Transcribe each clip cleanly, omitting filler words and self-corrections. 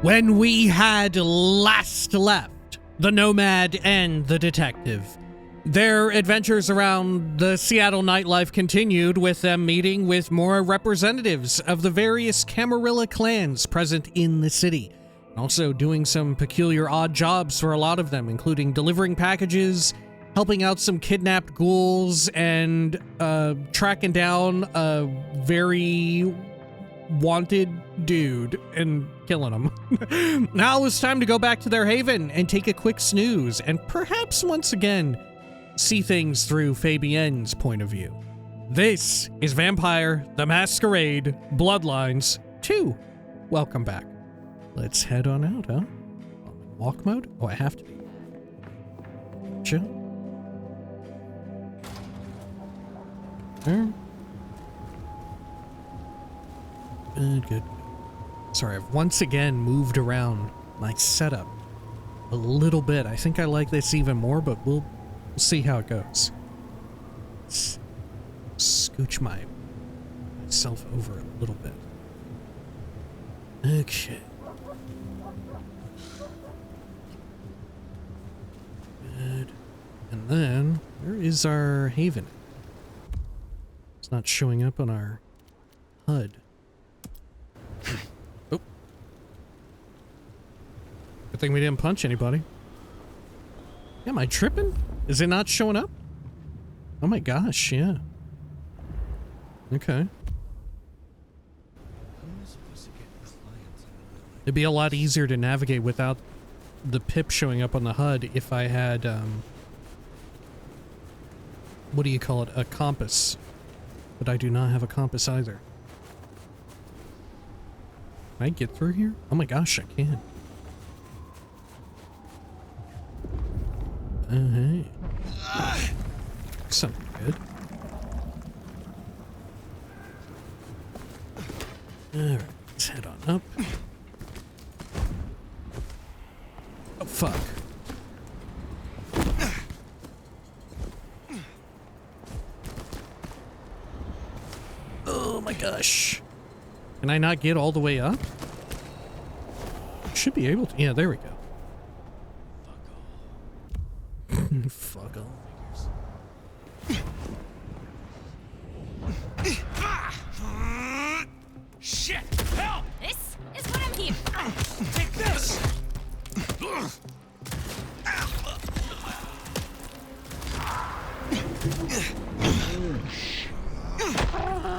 When we had last left the Nomad and the detective, their adventures around the Seattle nightlife continued, with them meeting with more representatives of the various Camarilla clans present in the city. Also doing some peculiar odd jobs for a lot of them, including delivering packages, helping out some kidnapped ghouls, and tracking down a very wanted dude and killing him. Now it's time to go back to their haven and take a quick snooze, and perhaps once again see things through Fabien's point of view. This is Vampire the Masquerade Bloodlines 2. Welcome back. Let's head on out, huh? Walk mode? Oh, I have to be. Gotcha. There. Good. Sorry, I've once again moved around my setup a little bit. I think I like this even more, but we'll see how it goes. Let's scooch myself over a little bit. Okay. Good. And then, where is our haven? It's not showing up on our HUD. Oh. Good thing we didn't punch anybody. Am I tripping? Is it not showing up? Oh my gosh, yeah. Okay. It'd be a lot easier to navigate without the pip showing up on the HUD if I had, what do you call it? A compass. But I do not have a compass either. Can I get through here? Oh my gosh, I can. Hey. Something good. Alright, let's head on up. Oh, fuck. Oh my gosh. Can I not get all the way up? Should be able to. Yeah, there we go. Fuck all. Shit! Help! This is what I'm here. Take this!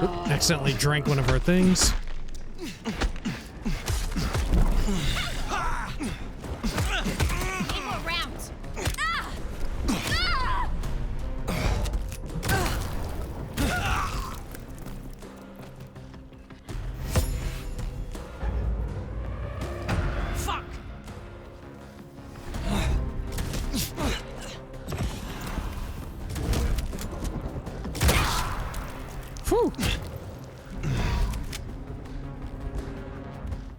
Oop, accidentally drank one of our things.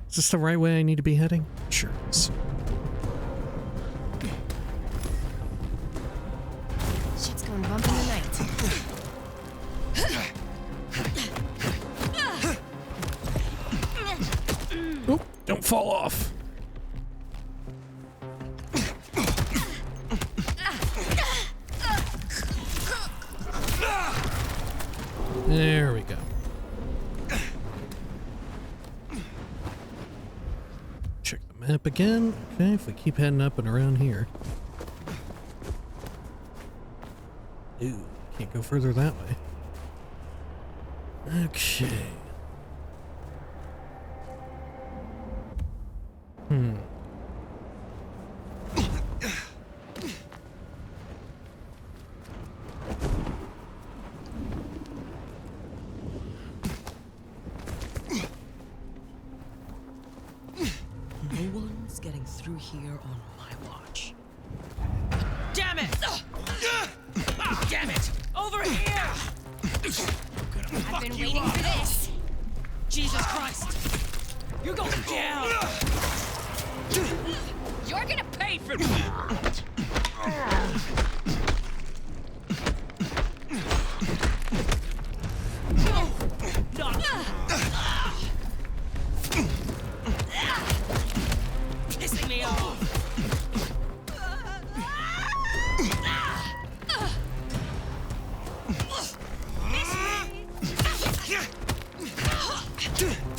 Is this the right way I need to be heading? Sure it is. Shit's going bump in the night. Oh, don't fall off. There we go. Map again. Okay, if we keep heading up and around here. Ooh, can't go further that way. Okay. Getting through here on my watch. Damn it! Damn it! Over here! I've been waiting for this. Jesus Christ! You're going down! You're gonna pay for that.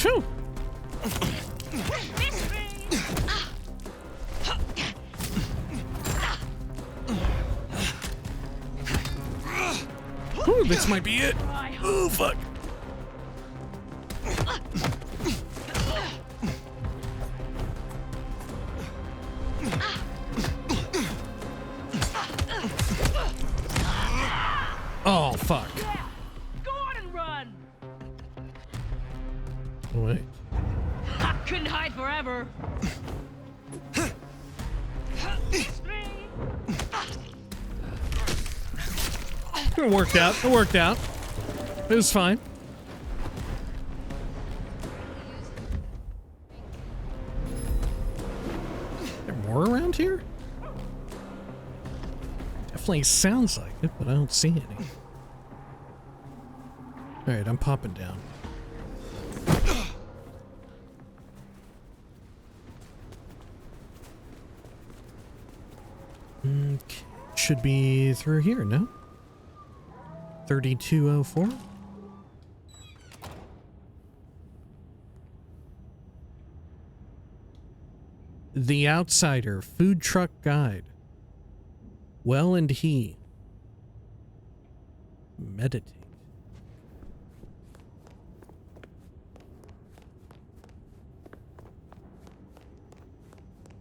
Phew. Ooh, this might be it. Oh, fuck. Oh, fuck. Yeah. Go on and run. Wait. I couldn't hide forever. It worked out. It worked out. It was fine. Is there more around here? Definitely sounds like it, but I don't see any. Alright, I'm popping down. Okay. Should be through here, no? 3204? The Outsider Food Truck Guide. Well and he. Meditate.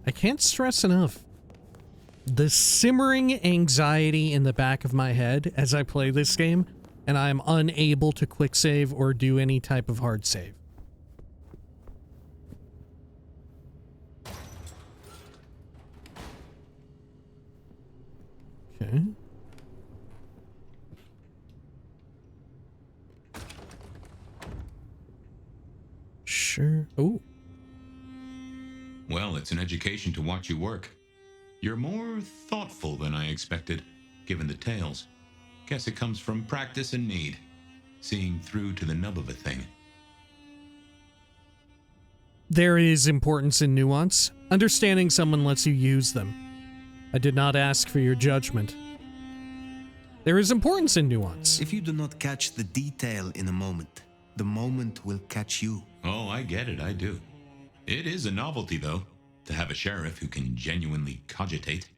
I can't stress enough the simmering anxiety in the back of my head as I play this game, and I'm unable to quick save or do any type of hard save. Okay. Sure. Oh. Well, it's an education to watch you work. You're more thoughtful than I expected, given the tales. Guess it comes from practice and need, seeing through to the nub of a thing. There is importance in nuance. Understanding someone lets you use them. I did not ask for your judgment. There is importance in nuance. If you do not catch the detail in a moment, the moment will catch you. Oh, I get it, I do. It is a novelty, though, to have a sheriff who can genuinely cogitate.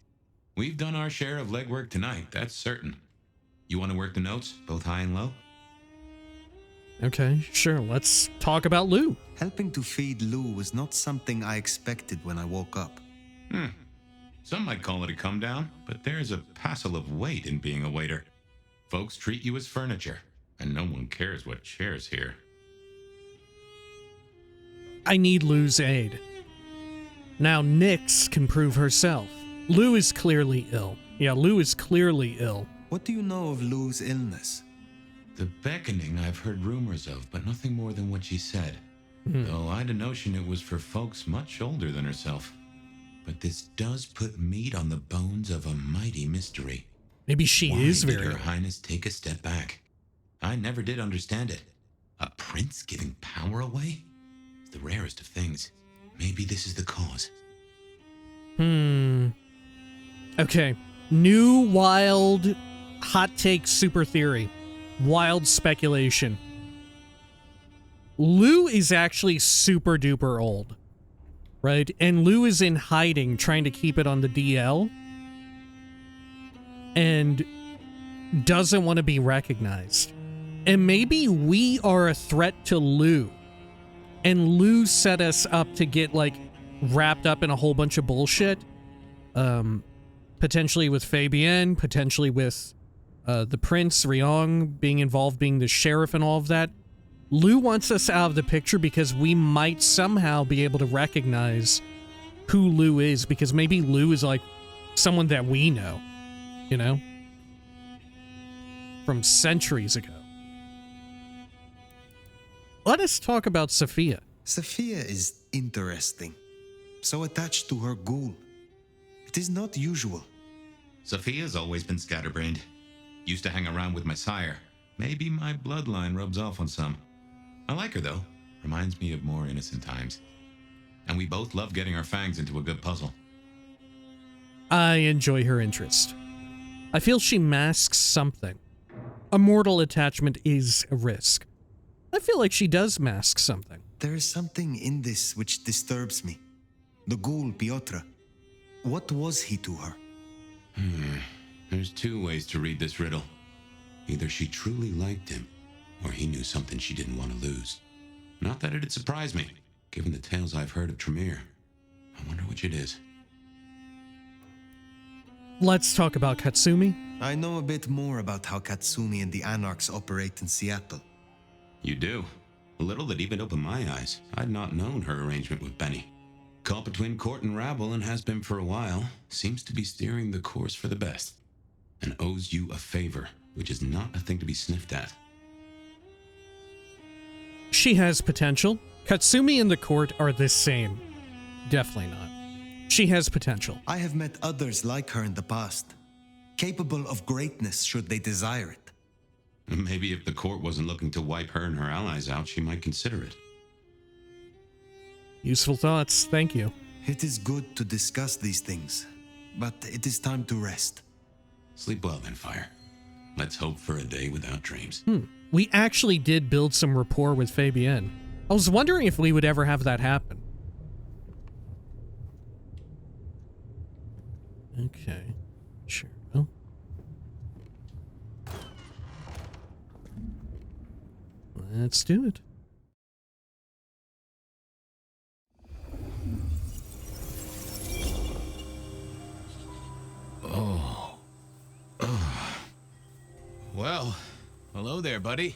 We've done our share of legwork tonight, that's certain. You want to work the notes, both high and low? Okay, sure. Let's talk about Lou. Helping to feed Lou was not something I expected when I woke up. Some might call it a come down, but there's a passel of weight in being a waiter. Folks treat you as furniture, and no one cares what shares here. I need Lou's aid. Now Nyx can prove herself. Lou is clearly ill. Yeah, Lou is clearly ill. What do you know of Lou's illness? The beckoning I've heard rumors of, but nothing more than what she said. Though I'd a notion it was for folks much older than herself. But this does put meat on the bones of a mighty mystery. Maybe she Why is did very Her ill. Highness take a step back? I never did understand it. A prince giving power away? It's the rarest of things. Maybe this is the cause. Okay. New wild hot take super theory. Wild speculation. Lou is actually super duper old. Right? And Lou is in hiding, trying to keep it on the DL. And doesn't want to be recognized. And maybe we are a threat to Lou. And Lou set us up to get, like, wrapped up in a whole bunch of bullshit. Potentially with Fabien, potentially with the Prince, Ryong, being involved, being the sheriff and all of that. Lou wants us out of the picture because we might somehow be able to recognize who Lou is, because maybe Lou is, like, someone that we know, you know? From centuries ago. Let us talk about Sophia. Sophia is interesting. So attached to her ghoul. It is not usual. Sophia's always been scatterbrained. Used to hang around with my sire. Maybe my bloodline rubs off on some. I like her, though. Reminds me of more innocent times. And we both love getting our fangs into a good puzzle. I enjoy her interest. I feel she masks something. A mortal attachment is a risk. I feel like she does mask something. there is something in this which disturbs me. The ghoul Piotr. What was he to her? There's two ways to read this riddle. Either she truly liked him, or he knew something she didn't want to lose. Not that it'd surprise me, given the tales I've heard of Tremere. I wonder which it is. Let's talk about Katsumi. I know a bit more about how Katsumi and the Anarchs operate in Seattle. You do? A little that even opened my eyes. I'd not known her arrangement with Benny. Caught between court and rabble and has been for a while. Seems to be steering the course for the best. And owes you a favor, which is not a thing to be sniffed at. She has potential. Katsumi and the court are the same. Definitely not. She has potential. I have met others like her in the past, capable of greatness should they desire it. Maybe if the court wasn't looking to wipe her and her allies out, she might consider it. Useful thoughts. Thank you. It is good to discuss these things, but it is time to rest. Sleep well then, Fire. Let's hope for a day without dreams. We actually did build some rapport with Fabien. I was wondering if we would ever have that happen. Okay. Sure. Well. Let's do it. Well, hello there, buddy.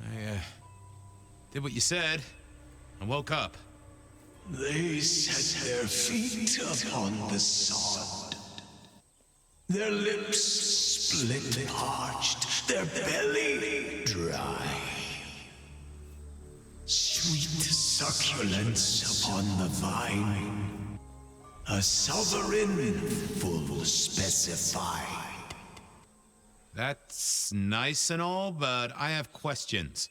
I did what you said. I woke up. They set their feet upon the sod. Their lips split parched, their belly dry. Sweet succulence upon the vine. A sovereign full specified. That's nice and all, but I have questions.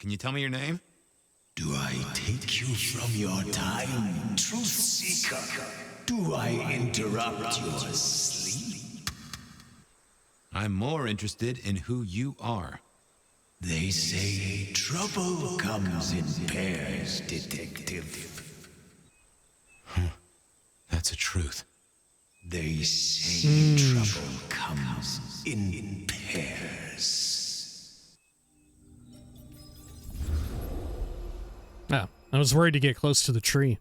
Can you tell me your name? Do I take you from your time, truth seeker? Do I interrupt your sleep? I'm more interested in who you are. They say trouble comes in pairs, detective. That's a truth. They say trouble comes in pairs. Oh, I was worried to get close to the tree.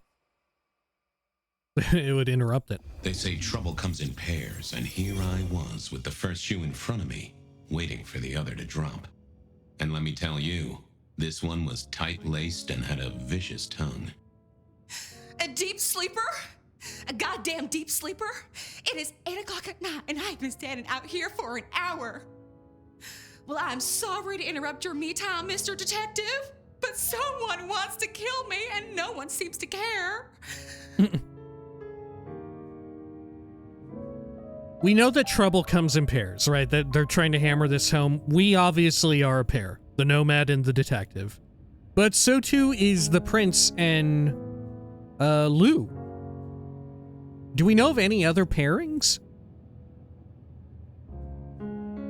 It would interrupt it. They say trouble comes in pairs, and here I was with the first shoe in front of me, waiting for the other to drop. And let me tell you, this one was tight-laced and had a vicious tongue. A deep sleeper? A goddamn deep sleeper? It is 8 o'clock at night and I've been standing out here for an hour. Well, I'm sorry to interrupt your me time, Mr. Detective, but someone wants to kill me and no one seems to care. We know that trouble comes in pairs, right? That they're trying to hammer this home. We obviously are a pair, the Nomad and the Detective. But so too is the Prince and Lou. Do we know of any other pairings?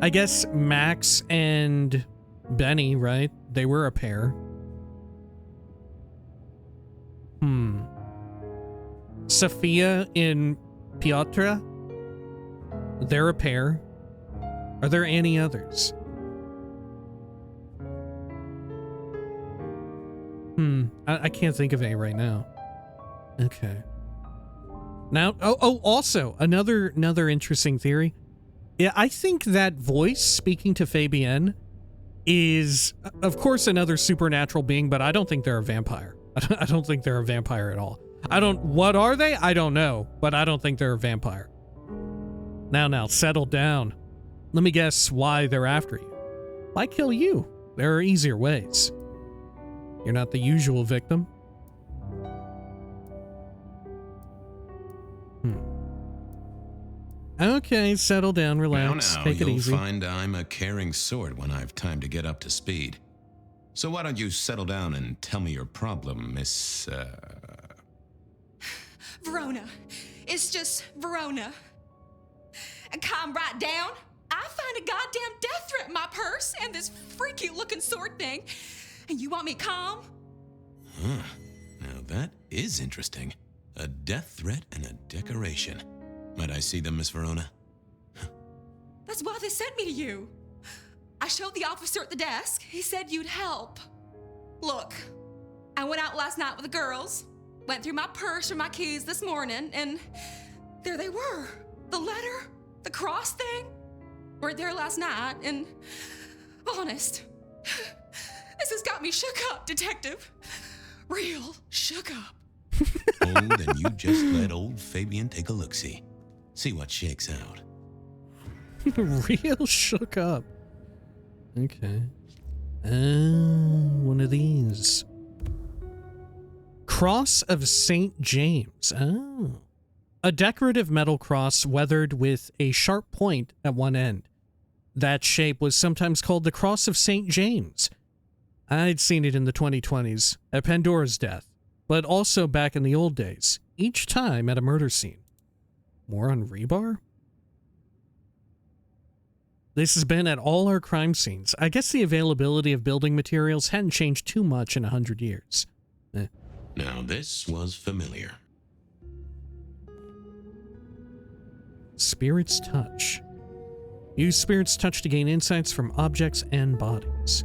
I guess Max and Benny, right? They were a pair. Sophia and Piotr? They're a pair. Are there any others? I can't think of any right now. Okay. Now, also, another interesting theory. Yeah, I think that voice speaking to Fabien is, of course, another supernatural being, but I don't think they're a vampire. I don't think they're a vampire at all. What are they? I don't know, but I don't think they're a vampire. Now, settle down. Let me guess why they're after you. Why kill you? There are easier ways. You're not the usual victim. Okay, settle down, relax, Now, take it easy. You'll find I'm a caring sort when I've time to get up to speed. So why don't you settle down and tell me your problem, Miss, Verona. It's just Verona. And calm right down. I find a goddamn death threat in my purse and this freaky looking sword thing. And you want me calm? Huh. Now that is interesting. A death threat and a decoration. Might I see them, Miss Verona? That's why they sent me to you. I showed the officer at the desk. He said you'd help. Look, I went out last night with the girls, went through my purse for my keys this morning, and there they were. The letter, the cross thing, were there last night, and honest, this has got me shook up, Detective. Real shook up. Oh, then you just let old Fabien take a look-see. See what shakes out. Real shook up. Okay. One of these. Cross of St. James. Oh. A decorative metal cross weathered with a sharp point at one end. That shape was sometimes called the Cross of St. James. I'd seen it in the 2020s at Pandora's death, but also back in the old days, each time at a murder scene. More on Rebar? This has been at all our crime scenes. I guess the availability of building materials hadn't changed too much in 100 years. Now this was familiar. Spirit's Touch. Use Spirit's Touch to gain insights from objects and bodies.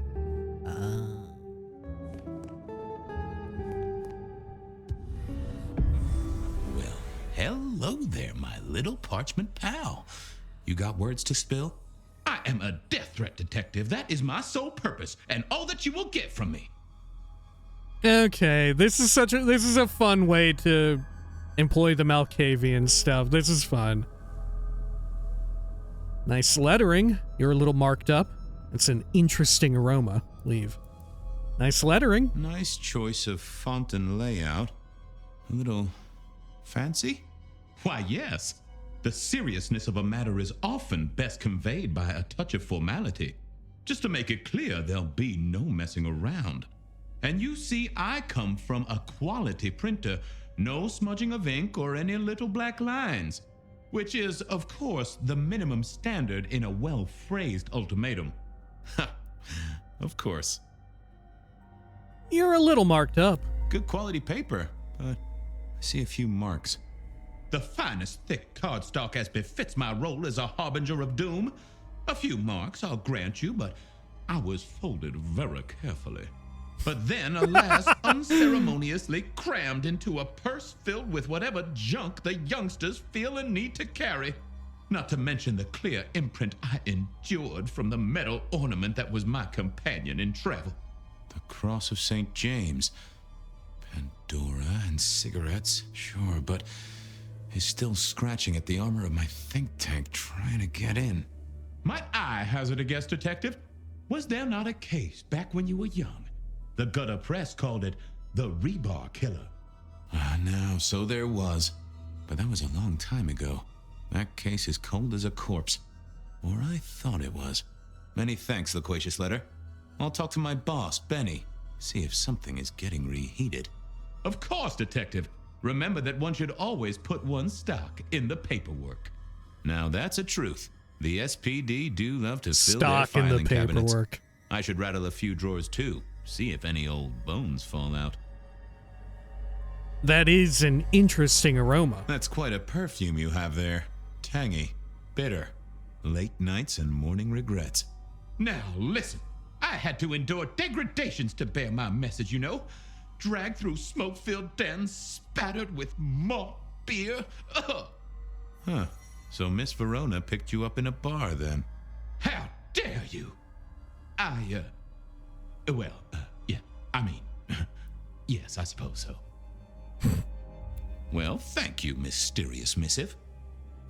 Well, hello there, my little parchment pal. You got words to spill? I am a death threat detective. That is my sole purpose, and all that you will get from me. Okay, this is a fun way to employ the Malkavian stuff. This is fun. Nice lettering. You're a little marked up. It's an interesting aroma. Leave. Nice lettering. Nice choice of font and layout. A little fancy? Why, yes. The seriousness of a matter is often best conveyed by a touch of formality. Just to make it clear, there'll be no messing around. And you see, I come from a quality printer. No smudging of ink or any little black lines. Which is, of course, the minimum standard in a well-phrased ultimatum. Ha! Of course. You're a little marked up. Good quality paper, but I see a few marks. The finest thick cardstock as befits my role as a harbinger of doom. A few marks, I'll grant you, but I was folded very carefully. But then, alas, unceremoniously crammed into a purse filled with whatever junk the youngsters feel a need to carry. Not to mention the clear imprint I endured from the metal ornament that was my companion in travel. The Cross of St. James. Pandora and cigarettes, sure, but he's still scratching at the armor of my think tank trying to get in. Might I hazard a guess, Detective? Was there not a case back when you were young? The gutter press called it the Rebar Killer. Now, so there was. But that was a long time ago. That case is cold as a corpse. Or I thought it was. Many thanks, loquacious letter. I'll talk to my boss, Benny. See if something is getting reheated. Of course, Detective. Remember that one should always put one's stock in the paperwork. Now that's a truth. The SPD do love to fill Stock their in filing the cabinets. paperwork. I should rattle a few drawers too. See if any old bones fall out. That is an interesting aroma. That's quite a perfume you have there. Tangy, bitter, late nights and morning regrets. Now, listen. I had to endure degradations to bear my message, you know. Dragged through smoke-filled dens, spattered with malt beer. Ugh. Huh. So Miss Verona picked you up in a bar then? How dare you? Yeah, I mean, yes, I suppose so. Well, thank you, mysterious missive.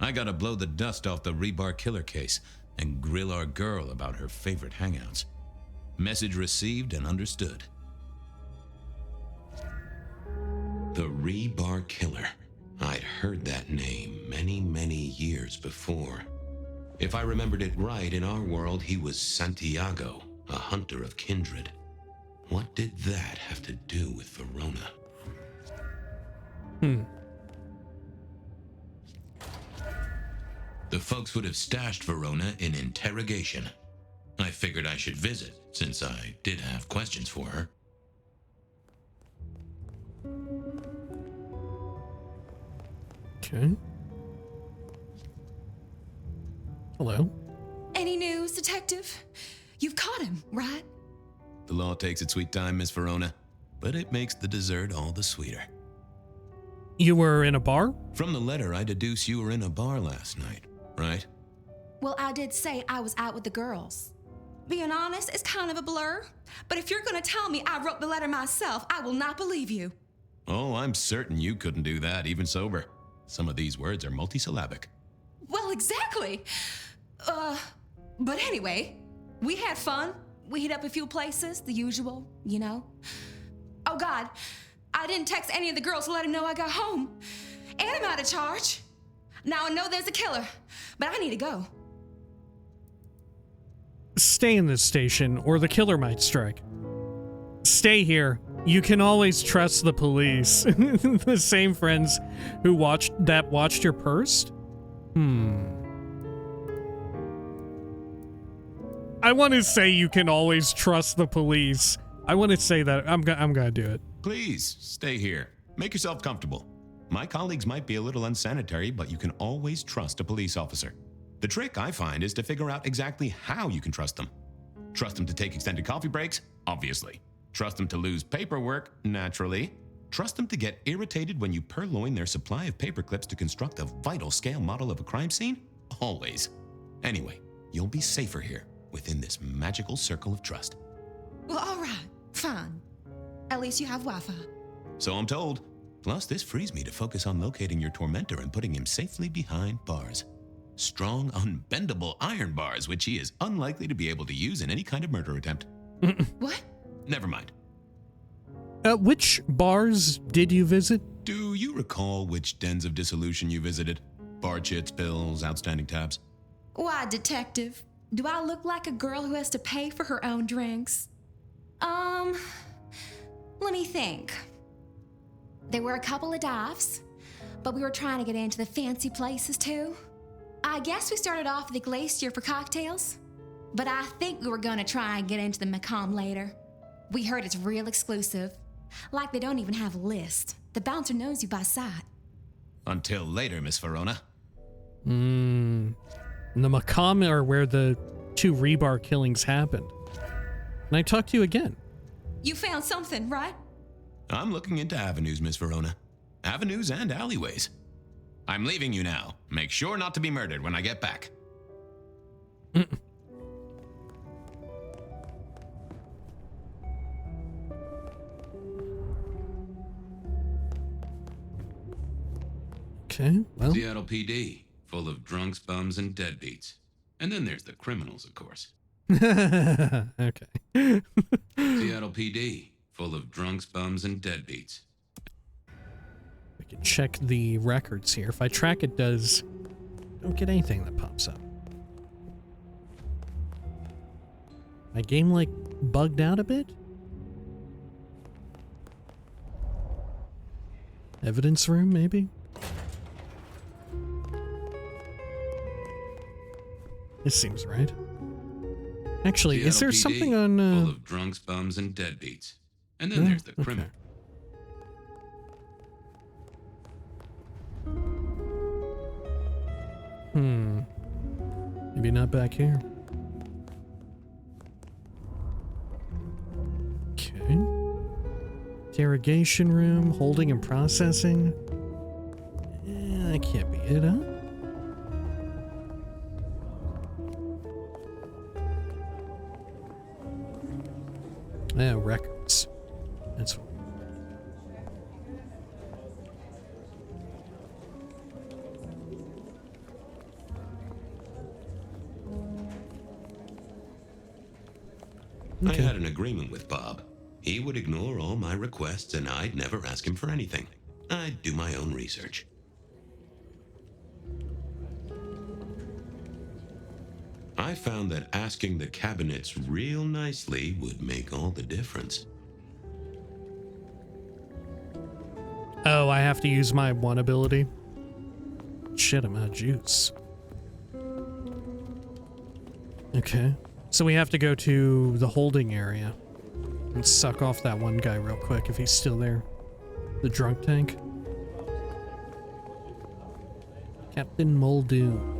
I gotta blow the dust off the Rebar Killer case and grill our girl about her favorite hangouts. Message received and understood. The Rebar Killer. I'd heard that name many, many years before. If I remembered it right, in our world, he was Santiago, a hunter of kindred. What did that have to do with Verona? The folks would have stashed Verona in interrogation. I figured I should visit, since I did have questions for her. Okay. Hello. Any news, detective? You've caught him, right? The law takes its sweet time, Miss Verona, but it makes the dessert all the sweeter. You were in a bar? From the letter, I deduce you were in a bar last night, right? Well, I did say I was out with the girls. Being honest, it's kind of a blur. But if you're gonna tell me I wrote the letter myself, I will not believe you. Oh, I'm certain you couldn't do that, even sober. Some of these words are multisyllabic. Well, exactly. But anyway, we had fun. We hit up a few places, the usual, you know. Oh God, I didn't text any of the girls to let them know I got home. And I'm out of charge. Now I know there's a killer, but I need to go. Stay in this station, or the killer might strike. Stay here. You can always trust the police. The same friends who watched your purse? I want to say you can always trust the police. I want to say that. I'm gonna do it. Please, stay here. Make yourself comfortable. My colleagues might be a little unsanitary, but you can always trust a police officer. The trick, I find, is to figure out exactly how you can trust them. Trust them to take extended coffee breaks? Obviously. Trust them to lose paperwork? Naturally. Trust them to get irritated when you purloin their supply of paper clips to construct a vital scale model of a crime scene? Always. Anyway, you'll be safer here, within this magical circle of trust. Well, all right, fine. At least you have Wi-Fi. So I'm told. Plus, this frees me to focus on locating your tormentor and putting him safely behind bars. Strong, unbendable iron bars, which he is unlikely to be able to use in any kind of murder attempt. What? Never mind. Which bars did you visit? Do you recall which dens of dissolution you visited? Bar chits, bills, outstanding tabs? Why, detective? Do I look like a girl who has to pay for her own drinks? Let me think. There were a couple of dives, but we were trying to get into the fancy places too. I guess we started off at the Glacier for cocktails, but I think we were gonna try and get into the Macomb later. We heard it's real exclusive. Like they don't even have a list. The bouncer knows you by sight. Until later, Miss Verona. And the Macomb are where the 2 Rebar killings happened. Can I talk to you again? You found something, right? I'm looking into avenues, Miss Verona. Avenues and alleyways. I'm leaving you now. Make sure not to be murdered when I get back. Okay, well. Seattle PD, full of drunks, bums, and deadbeats. And then there's the criminals, of course. Okay. Seattle PD, full of drunks, bums, and deadbeats. We can check the records here. If I track it, don't get anything that pops up. My game, like, bugged out a bit? Evidence room, maybe? This seems right. Actually, Seattle is there PD, something on... full of drunks, bums, and deadbeats. And then there's the criminal. Maybe not back here. Okay. Interrogation room, holding and processing. That can't be it, huh? Records. That's what. Okay. I had an agreement with Bob. He would ignore all my requests and I'd never ask him for anything. I'd do my own research. I found that asking the cabinets real nicely would make all the difference. Oh, I have to use my one ability? Shit, I'm out of juice. Okay. So we have to go to the holding area and suck off that one guy real quick if he's still there. The drunk tank. Captain Muldoon.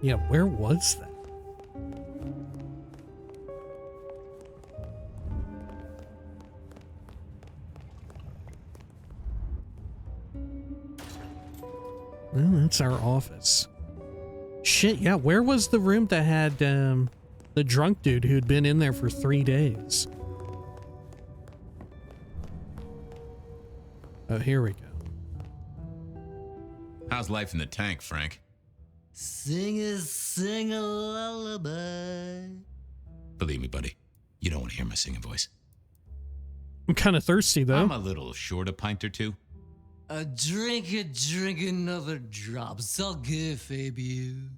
Yeah, where was that? Well, that's our office. Shit, yeah, where was the room that had the drunk dude who'd been in there for 3 days? Oh, here we go. How's life in the tank, Frank? Sing a lullaby. Believe me, buddy, you don't want to hear my singing voice. I'm kind of thirsty, though. I'm a little short a pint or two. Drink another drop. It's all good, Fabien.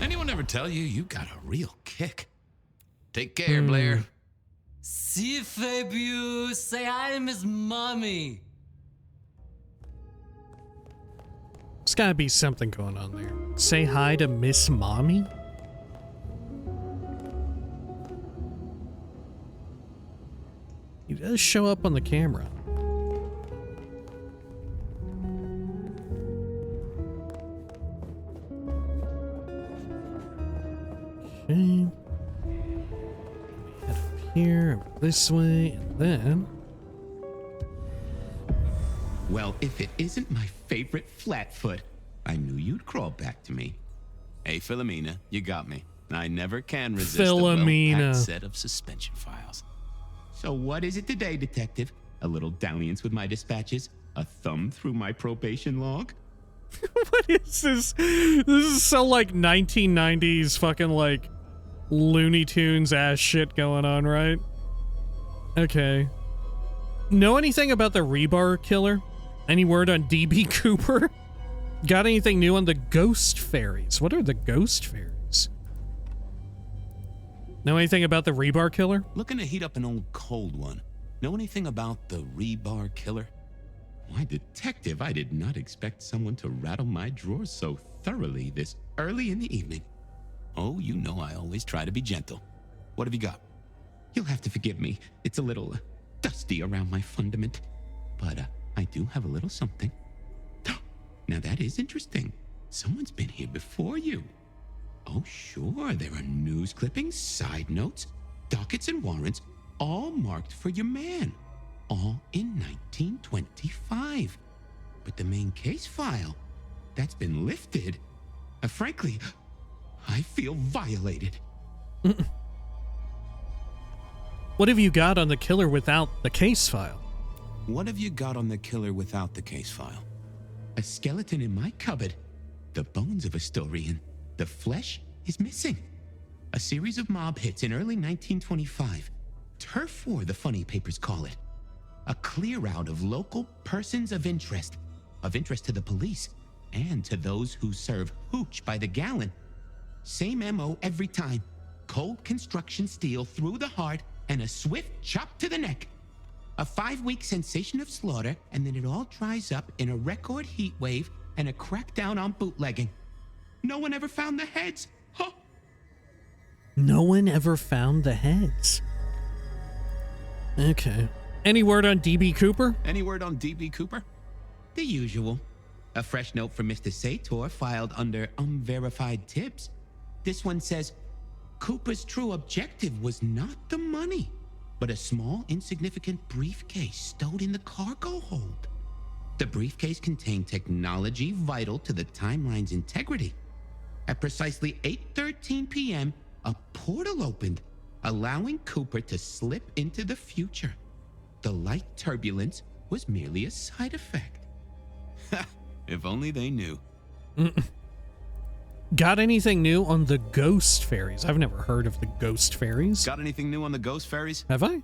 Anyone ever tell you you got a real kick? Take care, Blair. See, Fabien. Say hi to Miss Mommy. There's gotta be something going on there. Say hi to Miss Mommy? He does show up on the camera. Okay. Head up here, over this way, and then... Well, if it isn't my favorite Flatfoot, I knew you'd crawl back to me. Hey, Philomena, you got me. I never can resist a well-packed set of suspension files. So what is it today, Detective? A little dalliance with my dispatches? A thumb through my probation log? What is this? This is so like 1990s fucking like Looney Tunes ass shit going on, right? Okay. Know anything about the Rebar Killer? Any word on DB Cooper? Got anything new on the Ghost Fairies? What are the Ghost Fairies? Know anything about the Rebar Killer? Looking to heat up an old cold one. Know anything about the Rebar Killer? Why, Detective, I did not expect someone to rattle my drawers so thoroughly this early in the evening. Oh, you know I always try to be gentle. What have you got? You'll have to forgive me. It's a little dusty around my fundament. But I do have a little something. Now that is interesting. Someone's been here before you. Oh, sure, there are news clippings, side notes, dockets and warrants, all marked for your man. All in 1925. But the main case file, that's been lifted. Frankly, I feel violated. What have you got on the killer without the case file? What have you got on the killer without the case file? A skeleton in my cupboard. The bones of a Storian. The flesh is missing. A series of mob hits in early 1925. Turf war, the funny papers call it. A clear out of local persons of interest to the police, and to those who serve hooch by the gallon. Same MO every time. Cold construction steel through the heart and a swift chop to the neck. A 5-week sensation of slaughter, and then it all dries up in a record heat wave and a crackdown on bootlegging. No one ever found the heads. Huh? No one ever found the heads. Okay. Any word on DB Cooper? Any word on DB Cooper? The usual. A fresh note from Mr. Sator filed under unverified tips. This one says, Cooper's true objective was not the money, but a small, insignificant briefcase stowed in the cargo hold. The briefcase contained technology vital to the timeline's integrity. At precisely 8:13 p.m., a portal opened, allowing Cooper to slip into the future. The light turbulence was merely a side effect. If only they knew. Got anything new on the Ghost Fairies? I've never heard of the Ghost Fairies. Got anything new on the Ghost Fairies? Have I?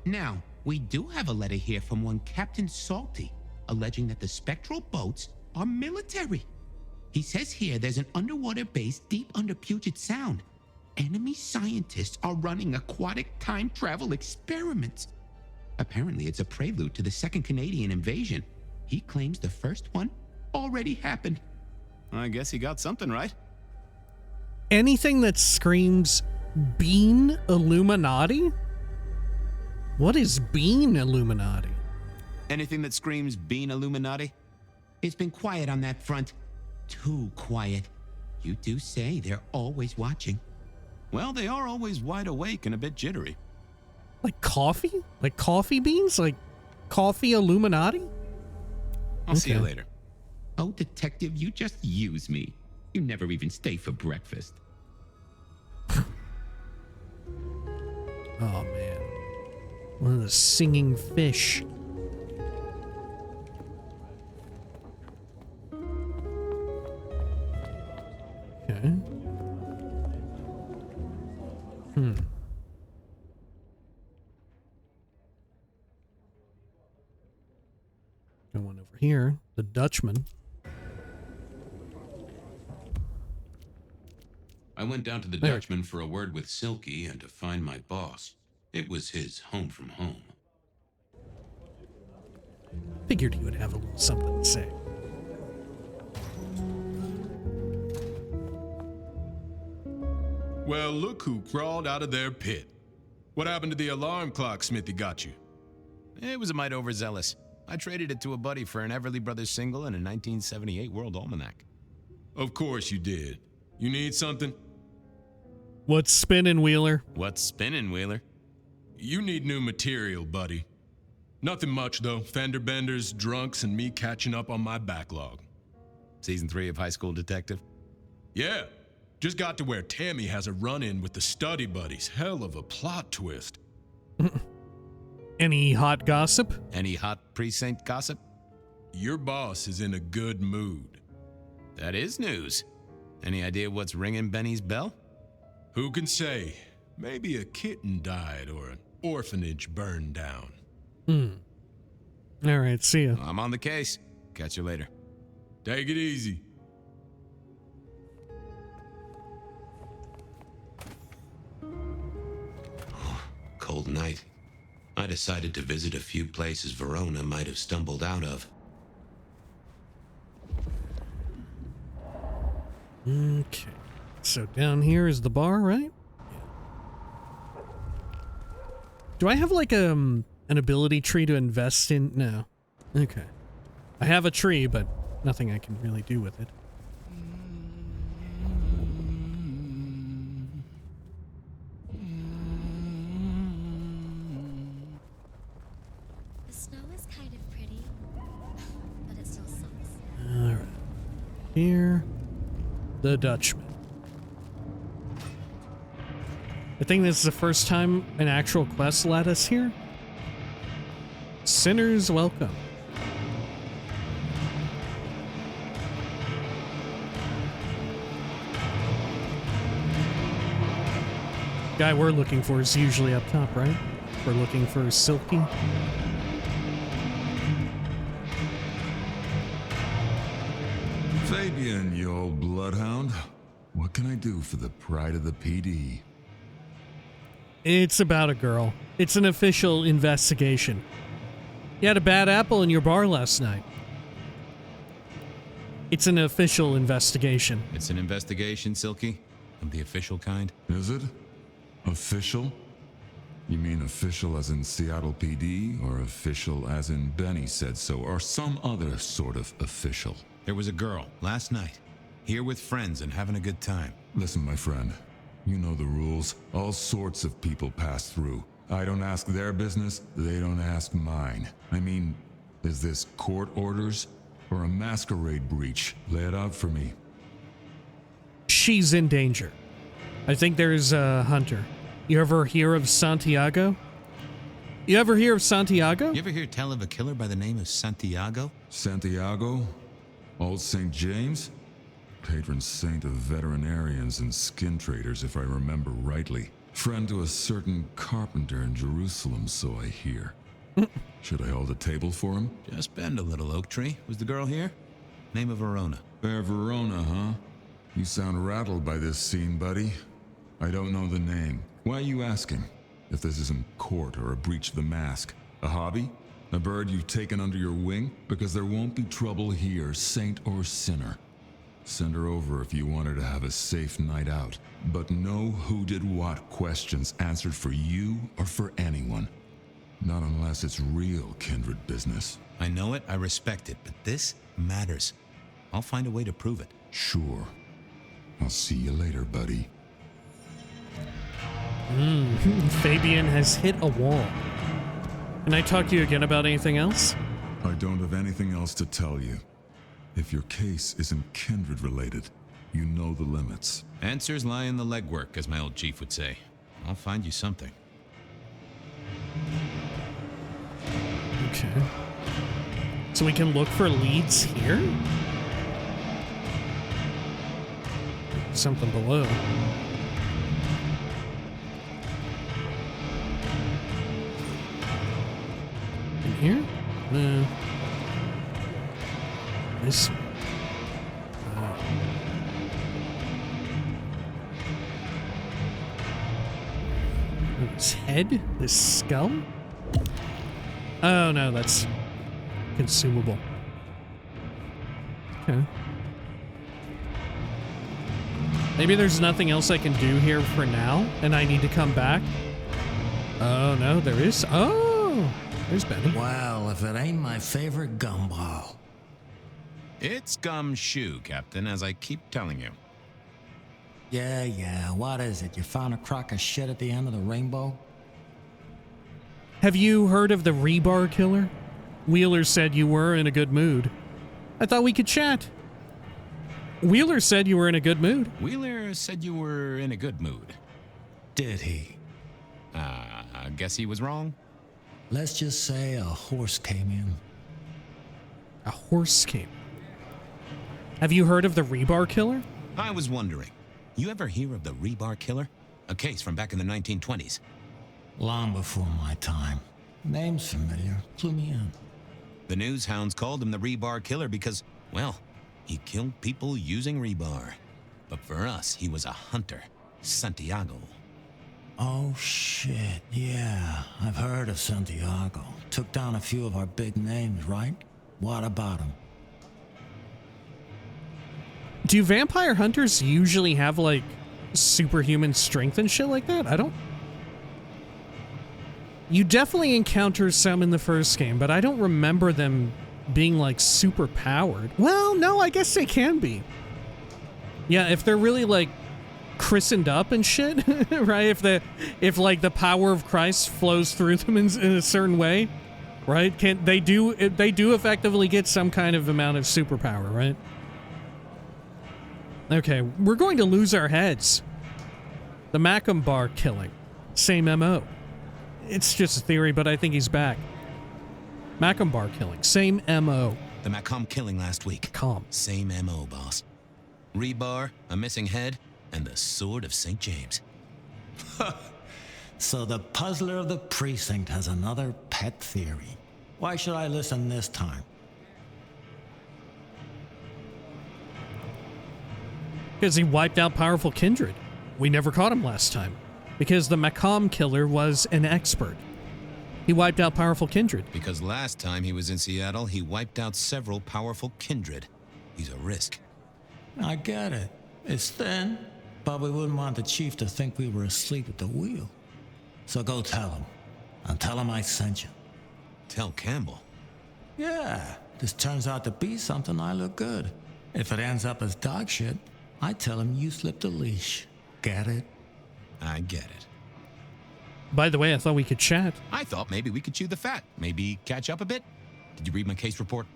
Now, we do have a letter here from one Captain Salty, alleging that the spectral boats are military. He says here there's an underwater base deep under Puget Sound. Enemy scientists are running aquatic time travel experiments. Apparently, it's a prelude to the second Canadian invasion. He claims the first one already happened. I guess he got something right. Anything that screams Bean Illuminati? What is Bean Illuminati? Anything that screams Bean Illuminati? It's been quiet on that front. Too quiet. You do say they're always watching. Well, they are always wide awake and a bit jittery. Like coffee? Like coffee beans? Like coffee Illuminati? I'll see you later. Oh, detective, you just use me. You never even stay for breakfast. Oh, man. One of the singing fish. Okay. Going over here, the Dutchman. I went down to the Dutchman for a word with Silky and to find my boss. It was his home from home. Figured he would have a little something to say. Well, look who crawled out of their pit. What happened to the alarm clock Smithy got you? It was a mite overzealous. I traded it to a buddy for an Everly Brothers single and a 1978 World Almanac. Of course you did. You need something? What's spinning, Wheeler? What's spinning, Wheeler? You need new material, buddy. Nothing much, though. Fender benders, drunks, and me catching up on my backlog. Season 3 of High School Detective? Yeah. Just got to where Tammy has a run-in with the study buddies. Hell of a plot twist. Any hot gossip? Any hot precinct gossip? Your boss is in a good mood. That is news. Any idea what's ringing Benny's bell? Who can say? Maybe a kitten died or an orphanage burned down. All right, see ya. I'm on the case. Catch you later. Take it easy. Cold night. I decided to visit a few places Verona might have stumbled out of. Okay. So down here is the bar, right? Do I have like an ability tree to invest in? No. Okay. I have a tree, but nothing I can really do with it. The snow is kind of pretty, but it still sucks. All right. Here, the Dutchman. I think this is the first time an actual quest led us here. Sinners welcome. Guy we're looking for is usually up top, right? We're looking for Silky. Fabien, you old bloodhound. What can I do for the pride of the PD? It's about a girl. It's an official investigation. You had a bad apple in your bar last night. It's an official investigation. It's an investigation, Silky? Of the official kind? Is it? Official? You mean official as in Seattle PD, or official as in Benny said so, or some other sort of official? There was a girl, last night, here with friends and having a good time. Listen, my friend. You know the rules. All sorts of people pass through. I don't ask their business, they don't ask mine. I mean, is this court orders or a masquerade breach? Lay it out for me. She's in danger. I think there's a hunter. You ever hear of Santiago? You ever hear of Santiago? You ever hear tell of a killer by the name of Santiago? Santiago? Old St. James? Patron saint of veterinarians and skin traders, if I remember rightly. Friend to a certain carpenter in Jerusalem, so I hear. Should I hold a table for him? Just bend a little, Oak Tree. Was the girl here? Name of Verona. Bear Verona, huh? You sound rattled by this scene, buddy. I don't know the name. Why are you asking? If this isn't court or a breach of the mask. A hobby? A bird you've taken under your wing? Because there won't be trouble here, saint or sinner. Send her over if you want her to have a safe night out. But no who did what questions answered for you or for anyone. Not unless it's real kindred business. I know it, I respect it, but this matters. I'll find a way to prove it. Sure. I'll see you later, buddy. Fabien has hit a wall. Can I talk to you again about anything else? I don't have anything else to tell you. If your case isn't kindred related, you know the limits. Answers lie in the legwork, as my old chief would say. I'll find you something. Okay. So we can look for leads here? Something below. In here? No. This. His head? This skull? Oh no, that's consumable. Okay. Maybe there's nothing else I can do here for now, and I need to come back. Oh no, there is. Oh, there's Benny. Well, if it ain't my favorite gumball. It's gumshoe, Captain, as I keep telling you. Yeah, what is it? You found a crock of shit at the end of the rainbow? Have you heard of the Rebar Killer? Wheeler said you were in a good mood. I thought we could chat. Wheeler said you were in a good mood. Wheeler said you were in a good mood. Did he? I guess he was wrong. Let's just say a horse came in. A horse came. Have you heard of the Rebar Killer? I was wondering, you ever hear of the Rebar Killer? A case from back in the 1920s. Long before my time. Name's familiar. Clue me in. The news hounds called him the Rebar Killer because, well, he killed people using rebar. But for us, he was a hunter. Santiago. Oh, shit. Yeah, I've heard of Santiago. Took down a few of our big names, right? What about him? Do vampire hunters usually have, like, superhuman strength and shit like that? I don't... You definitely encounter some in the first game, but I don't remember them being, like, super powered. Well, no, I guess they can be. Yeah, if they're really, like, christened up and shit, right? If like the power of Christ flows through them in a certain way, right? They do effectively get some kind of amount of superpower, right? Okay, we're going to lose our heads. The Macambar killing, same MO. It's just a theory, but I think he's back. Macambar killing, same MO. The Macam killing last week. Same MO, boss. Rebar, a missing head, and the Sword of St. James. So the puzzler of the precinct has another pet theory. Why should I listen this time? Because he wiped out powerful kindred. We never caught him last time. Because the Macam killer was an expert. He wiped out powerful kindred. Because last time he was in Seattle, he wiped out several powerful kindred. He's a risk. I get it. It's thin, but we wouldn't want the chief to think we were asleep at the wheel. So go tell him. And tell him I sent you. Tell Campbell? Yeah, this turns out to be something, I look good. If it ends up as dog shit, I tell him you slipped a leash. Get it? I get it. By the way, I thought we could chat. I thought maybe we could chew the fat. Maybe catch up a bit. Did you read my case report?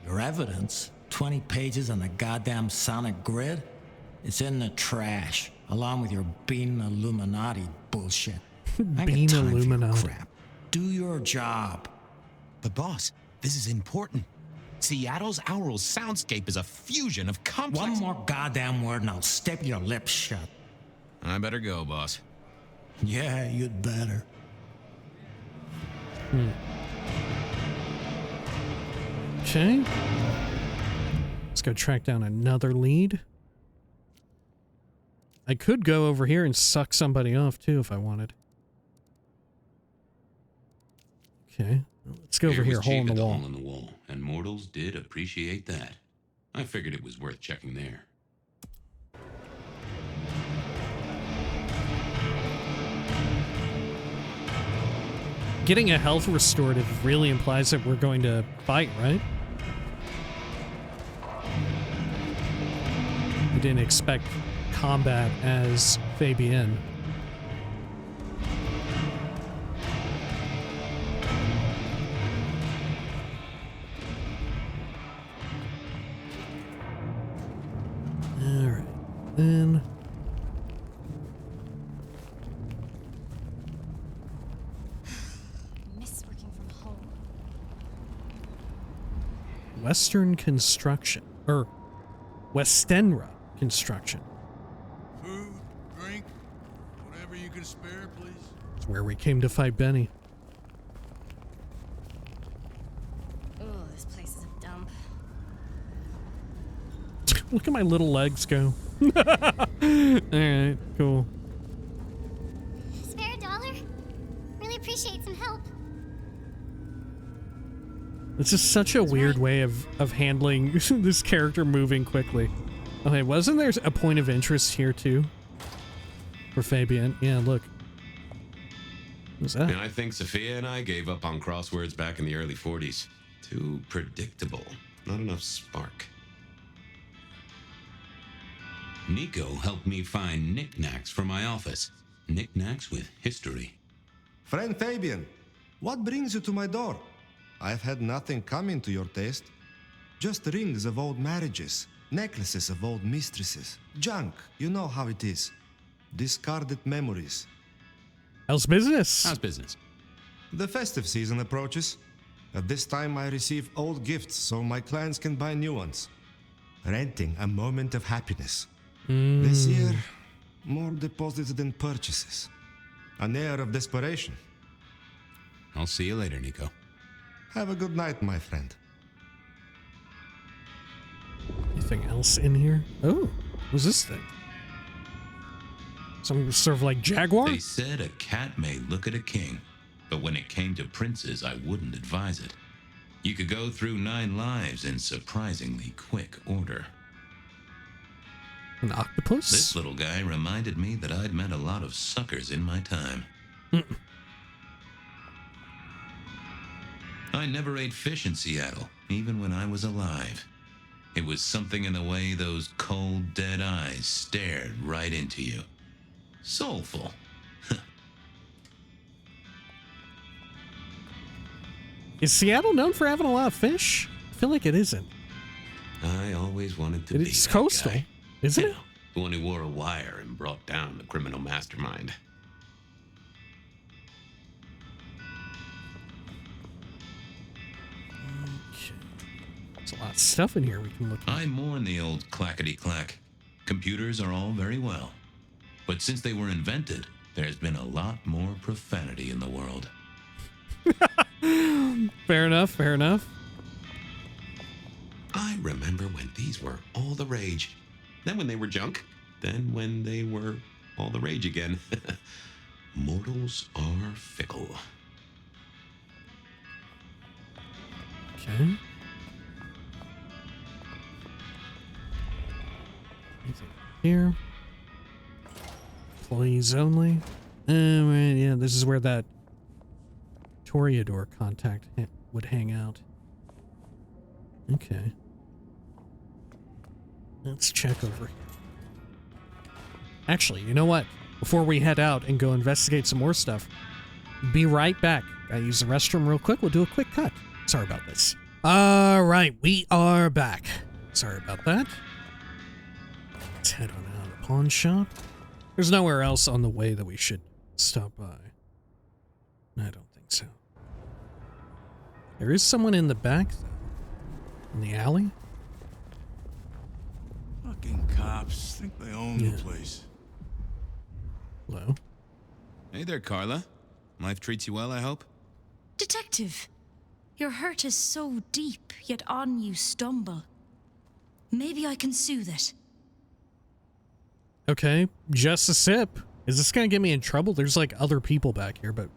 Your evidence? 20 pages on the goddamn sonic grid? It's in the trash, along with your Bean Illuminati bullshit. Bean Illuminati. Crap. Do your job. But boss, this is important. Seattle's aural soundscape is a fusion of complex... One more goddamn word and I'll step your lips shut. I better go, boss. Yeah, you'd better. Okay. Let's go track down another lead. I could go over here and suck somebody off too if I wanted. Okay, let's go over here. Was Hole cheap in the at wall. Hole in the wall, and mortals did appreciate that. I figured it was worth checking there. Getting a health restorative really implies that we're going to fight, right? I didn't expect combat as Fabien. Alright, then... Miss working from home. Western Construction. Or Westenra Construction. Food, drink, whatever you can spare, please. It's where we came to fight Benny. Oh, this place is a dump. Look at my little legs go. Alright, cool. Spare a dollar? Really appreciate some help. This is such a weird way of handling this character moving quickly. Okay, wasn't there a point of interest here too? For Fabien? Yeah, look. What's that? And I think Sophia and I gave up on crosswords back in the early 40s. Too predictable. Not enough spark. Nico helped me find knickknacks for my office. Knickknacks with history. Friend Fabien, what brings you to my door? I've had nothing coming to your taste. Just rings of old marriages, necklaces of old mistresses, junk, you know how it is. Discarded memories. How's business? How's business? The festive season approaches. At this time I receive old gifts so my clients can buy new ones. Renting a moment of happiness. This year, more deposits than purchases. An air of desperation. I'll see you later, Nico. Have a good night, my friend. Anything else in here? Oh, what's this thing? Some sort of like jaguar? They said a cat may look at a king, but when it came to princes, I wouldn't advise it. You could go through 9 lives in surprisingly quick order. An octopus? This little guy reminded me that I'd met a lot of suckers in my time. I never ate fish in Seattle, even when I was alive. It was something in the way those cold, dead eyes stared right into you. Soulful. Is Seattle known for having a lot of fish? I feel like it isn't. I always wanted to be It's that coastal, guy. isn't it? The one who wore a wire and brought down the criminal mastermind. Okay. There's a lot of stuff in here we can look at. I mourn the old clackety-clack. Computers are all very well. But since they were invented, there's been a lot more profanity in the world. Fair enough, fair enough. I remember when these were all the rage. Then when they were junk. Then when they were all the rage again. Mortals are fickle. Okay. Anything here? Employees only. Right, yeah, this is where that Toreador contact would hang out. Okay. Let's check over here. Actually, you know what? Before we head out and go investigate some more stuff, be right back. Gotta use the restroom real quick. We'll do a quick cut. Sorry about this. All right, we are back. Sorry about that. Let's head on out of the pawn shop. There's nowhere else on the way that we should stop by. I don't think so. There is someone in the back, though. In the alley? Fucking cops think they own the place. Hello? Hey there, Carla. Life treats you well, I hope? Detective, your hurt is so deep, yet on you stumble. Maybe I can soothe it. Okay, just a sip. Is this gonna get me in trouble? There's like other people back here, but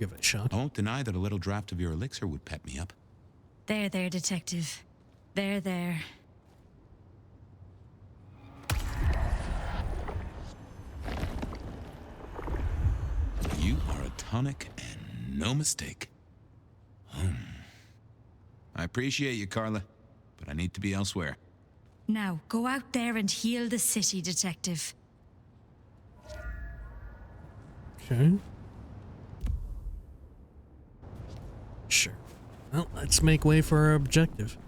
give it a shot. I won't deny that a little draft of your elixir would pep me up. There, detective. There. You are a tonic and no mistake. I appreciate you, Carla, but I need to be elsewhere. Now, go out there and heal the city, detective. Okay. Sure. Well, let's make way for our objective.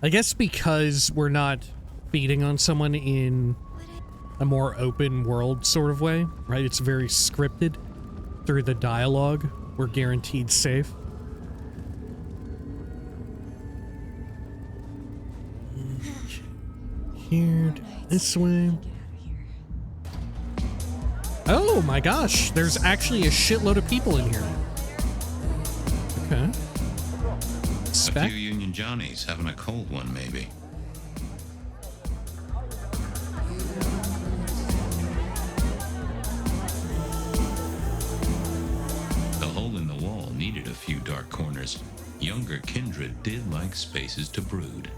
I guess because we're not feeding on someone in a more open world sort of way, right? It's very scripted. Through the dialogue, we're guaranteed safe. Here, this way. Oh my gosh, there's actually a shitload of people in here. Okay. A few Union Johnnies having a cold one, maybe. The hole in the wall needed a few dark corners. Younger kindred did like spaces to brood.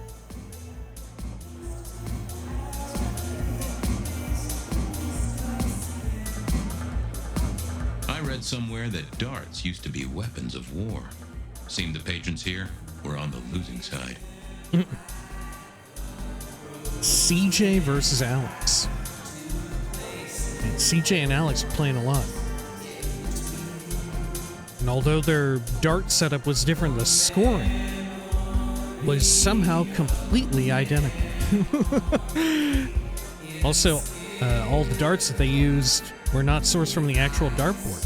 I read somewhere that darts used to be weapons of war. Seemed the patrons here were on the losing side. CJ versus Alex. And CJ and Alex are playing a lot. And although their dart setup was different, the scoring was somehow completely identical. Also, all the darts that they used were not sourced from the actual dartboard.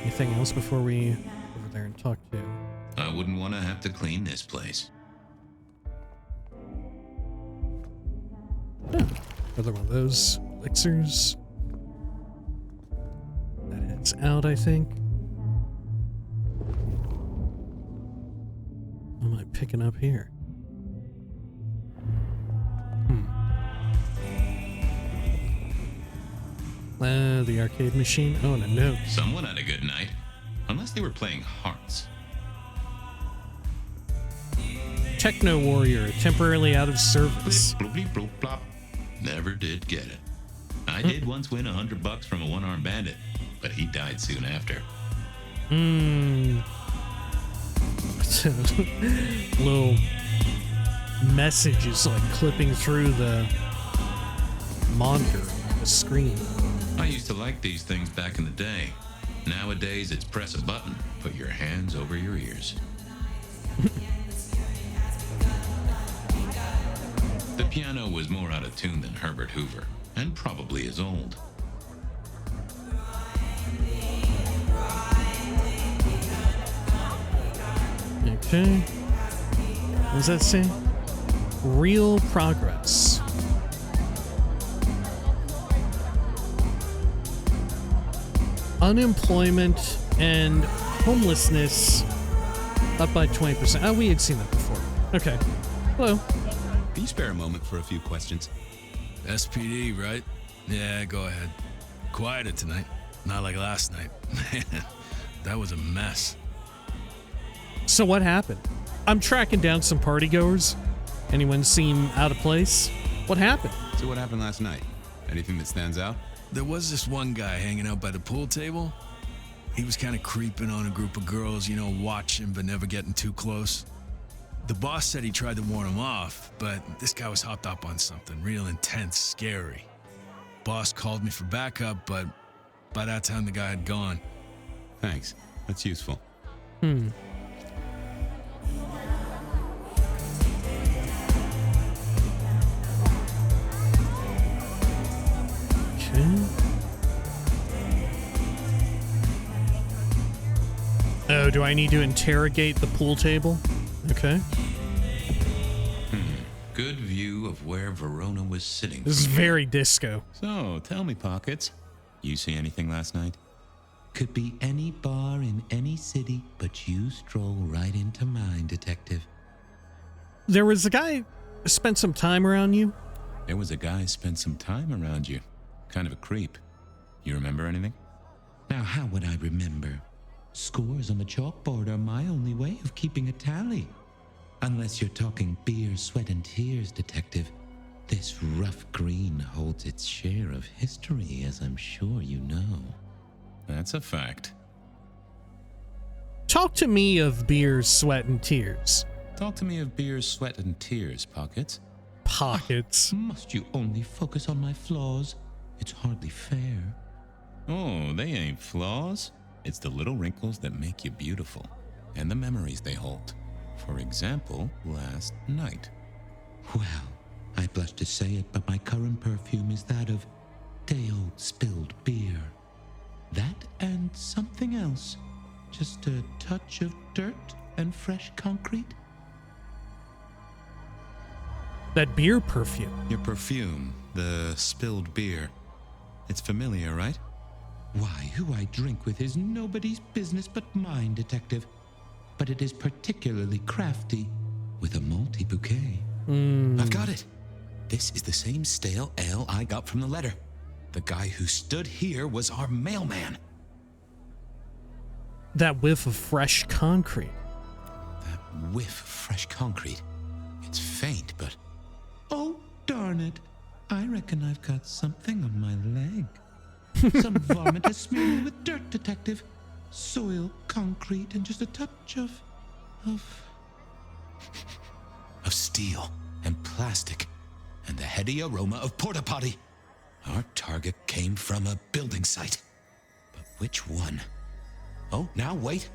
Anything else before we go over there and talk to? I wouldn't want to have to clean this place. Another one of those elixirs. That heads out, I think. What am I picking up here? The arcade machine. Oh, and a note. Someone had a good night. Unless they were playing hearts. Techno Warrior, temporarily out of service. Bloop, bloop, bloop, blop. Never did get it. I did once win $100 from a one-armed bandit, but he died soon after. Little messages like clipping through the monitor, the screen. I used to like these things back in the day. Nowadays, it's press a button, put your hands over your ears. The piano was more out of tune than Herbert Hoover, and probably as old. Okay. What does that say? Real progress. Unemployment and homelessness up by 20%. Oh, we had seen that before. Okay. Hello. Can you spare a moment for a few questions? SPD, right? Yeah, go ahead. Quieter tonight. Not like last night. Man, that was a mess. So what happened? I'm tracking down some partygoers. Anyone seem out of place? What happened? So what happened last night? Anything that stands out? There was this one guy hanging out by the pool table. He was kind of creeping on a group of girls, you know, watching but never getting too close. The boss said he tried to warn him off, but this guy was hopped up on something real intense, scary. Boss called me for backup, but by that time the guy had gone. Thanks. That's useful. Okay. Oh, do I need to interrogate the pool table? Okay. Good view of where Verona was sitting. This is very disco. So, tell me, Pockets. You see anything last night? Could be any bar in any city, but you stroll right right into mine, Detective. There was a guy who spent some time around you. There was a guy spent some time around you. Kind of a creep. You remember anything? Now, how would I remember? Scores on the chalkboard are my only way of keeping a tally. Unless you're talking beer, sweat, and tears, Detective. This rough green holds its share of history, as I'm sure you know. That's a fact. Talk to me of beer, sweat, and tears. Talk to me of beer, sweat, and tears, Pockets. Pockets. Must you only focus on my flaws? It's hardly fair. Oh, they ain't flaws. It's the little wrinkles that make you beautiful, and the memories they hold. For example, last night. Well, I blush to say it, but my current perfume is that of day-old spilled beer. That and something else. Just a touch of dirt and fresh concrete. That beer perfume. Your perfume, the spilled beer. It's familiar, right? Why, who I drink with is nobody's business but mine, Detective. But it is particularly crafty, with a malty bouquet. I've got it. This is the same stale ale I got from the letter. The guy who stood here was our mailman. That whiff of fresh concrete. That whiff of fresh concrete. It's faint, but... Oh, darn it. I reckon I've got something on my leg. Some vomit has smeared me with dirt, Detective. Soil, concrete, and just a touch of steel and plastic and the heady aroma of porta potty. Our target came from a building site. But which one? Oh, now wait.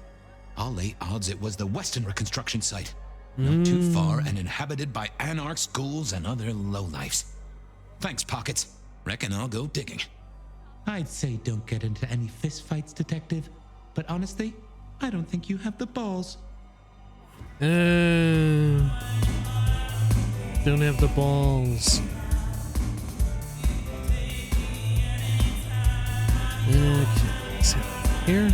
I'll lay odds it was the Westenra construction site. Not too far and inhabited by anarchs, ghouls, and other lowlifes. Thanks, Pockets. Reckon I'll go digging. I'd say don't get into any fistfights, Detective. But honestly, I don't think you have the balls. Don't have the balls. Okay, so here.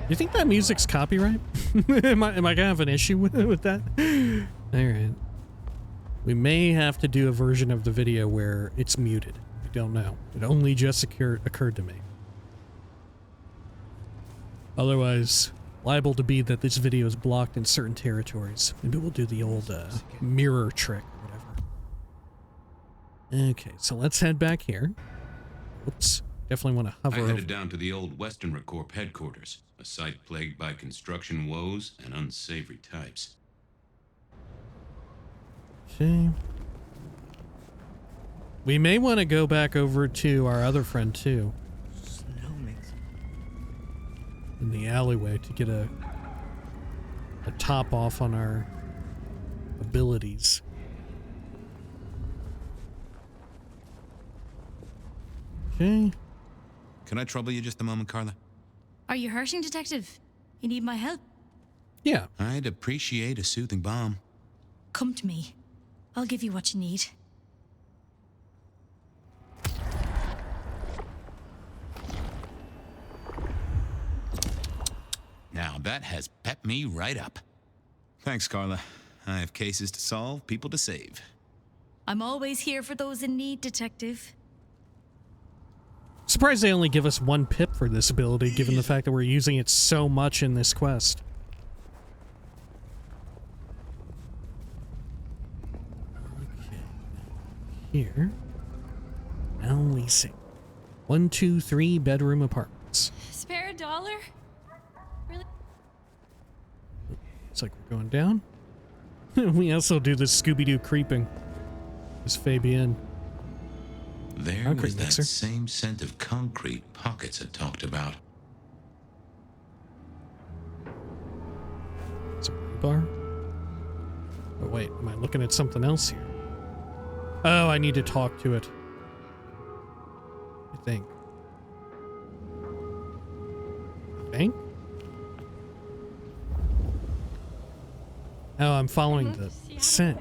You think that music's copyright? am I gonna have an issue with that? All right. We may have to do a version of the video where it's muted. I don't know. It only just occurred to me. Otherwise, liable to be that this video is blocked in certain territories. Maybe we'll do the old mirror trick or whatever. Okay, so let's head back here. Oops. Definitely want to hover I over. headed down to the old Westenra Corp headquarters, a site plagued by construction woes and unsavory types. Okay. We may want to go back over to our other friend too. In the alleyway to get a top off on our abilities. Okay. Can I trouble you just a moment, Carla? Are you hurting, Detective? You need my help? Yeah. I'd appreciate a soothing balm. Come to me. I'll give you what you need. Now that has pepped me right up. Thanks, Carla. I have cases to solve, people to save. I'm always here for those in need, Detective. Surprised they only give us 1 pip for this ability, given the fact that we're using it so much in this quest. Okay. Here. Now leasing. 1, 2, 3 bedroom apartments. Spare $1? Really? Looks like we're going down. We also do the Scooby-Doo creeping. It's Fabien. There Concrete was that mixer. same scent of concrete Pockets had talked about. It's a rebar. Oh wait, am I looking at something else here? Oh, I need to talk to it. I think. Oh, I'm following the scent.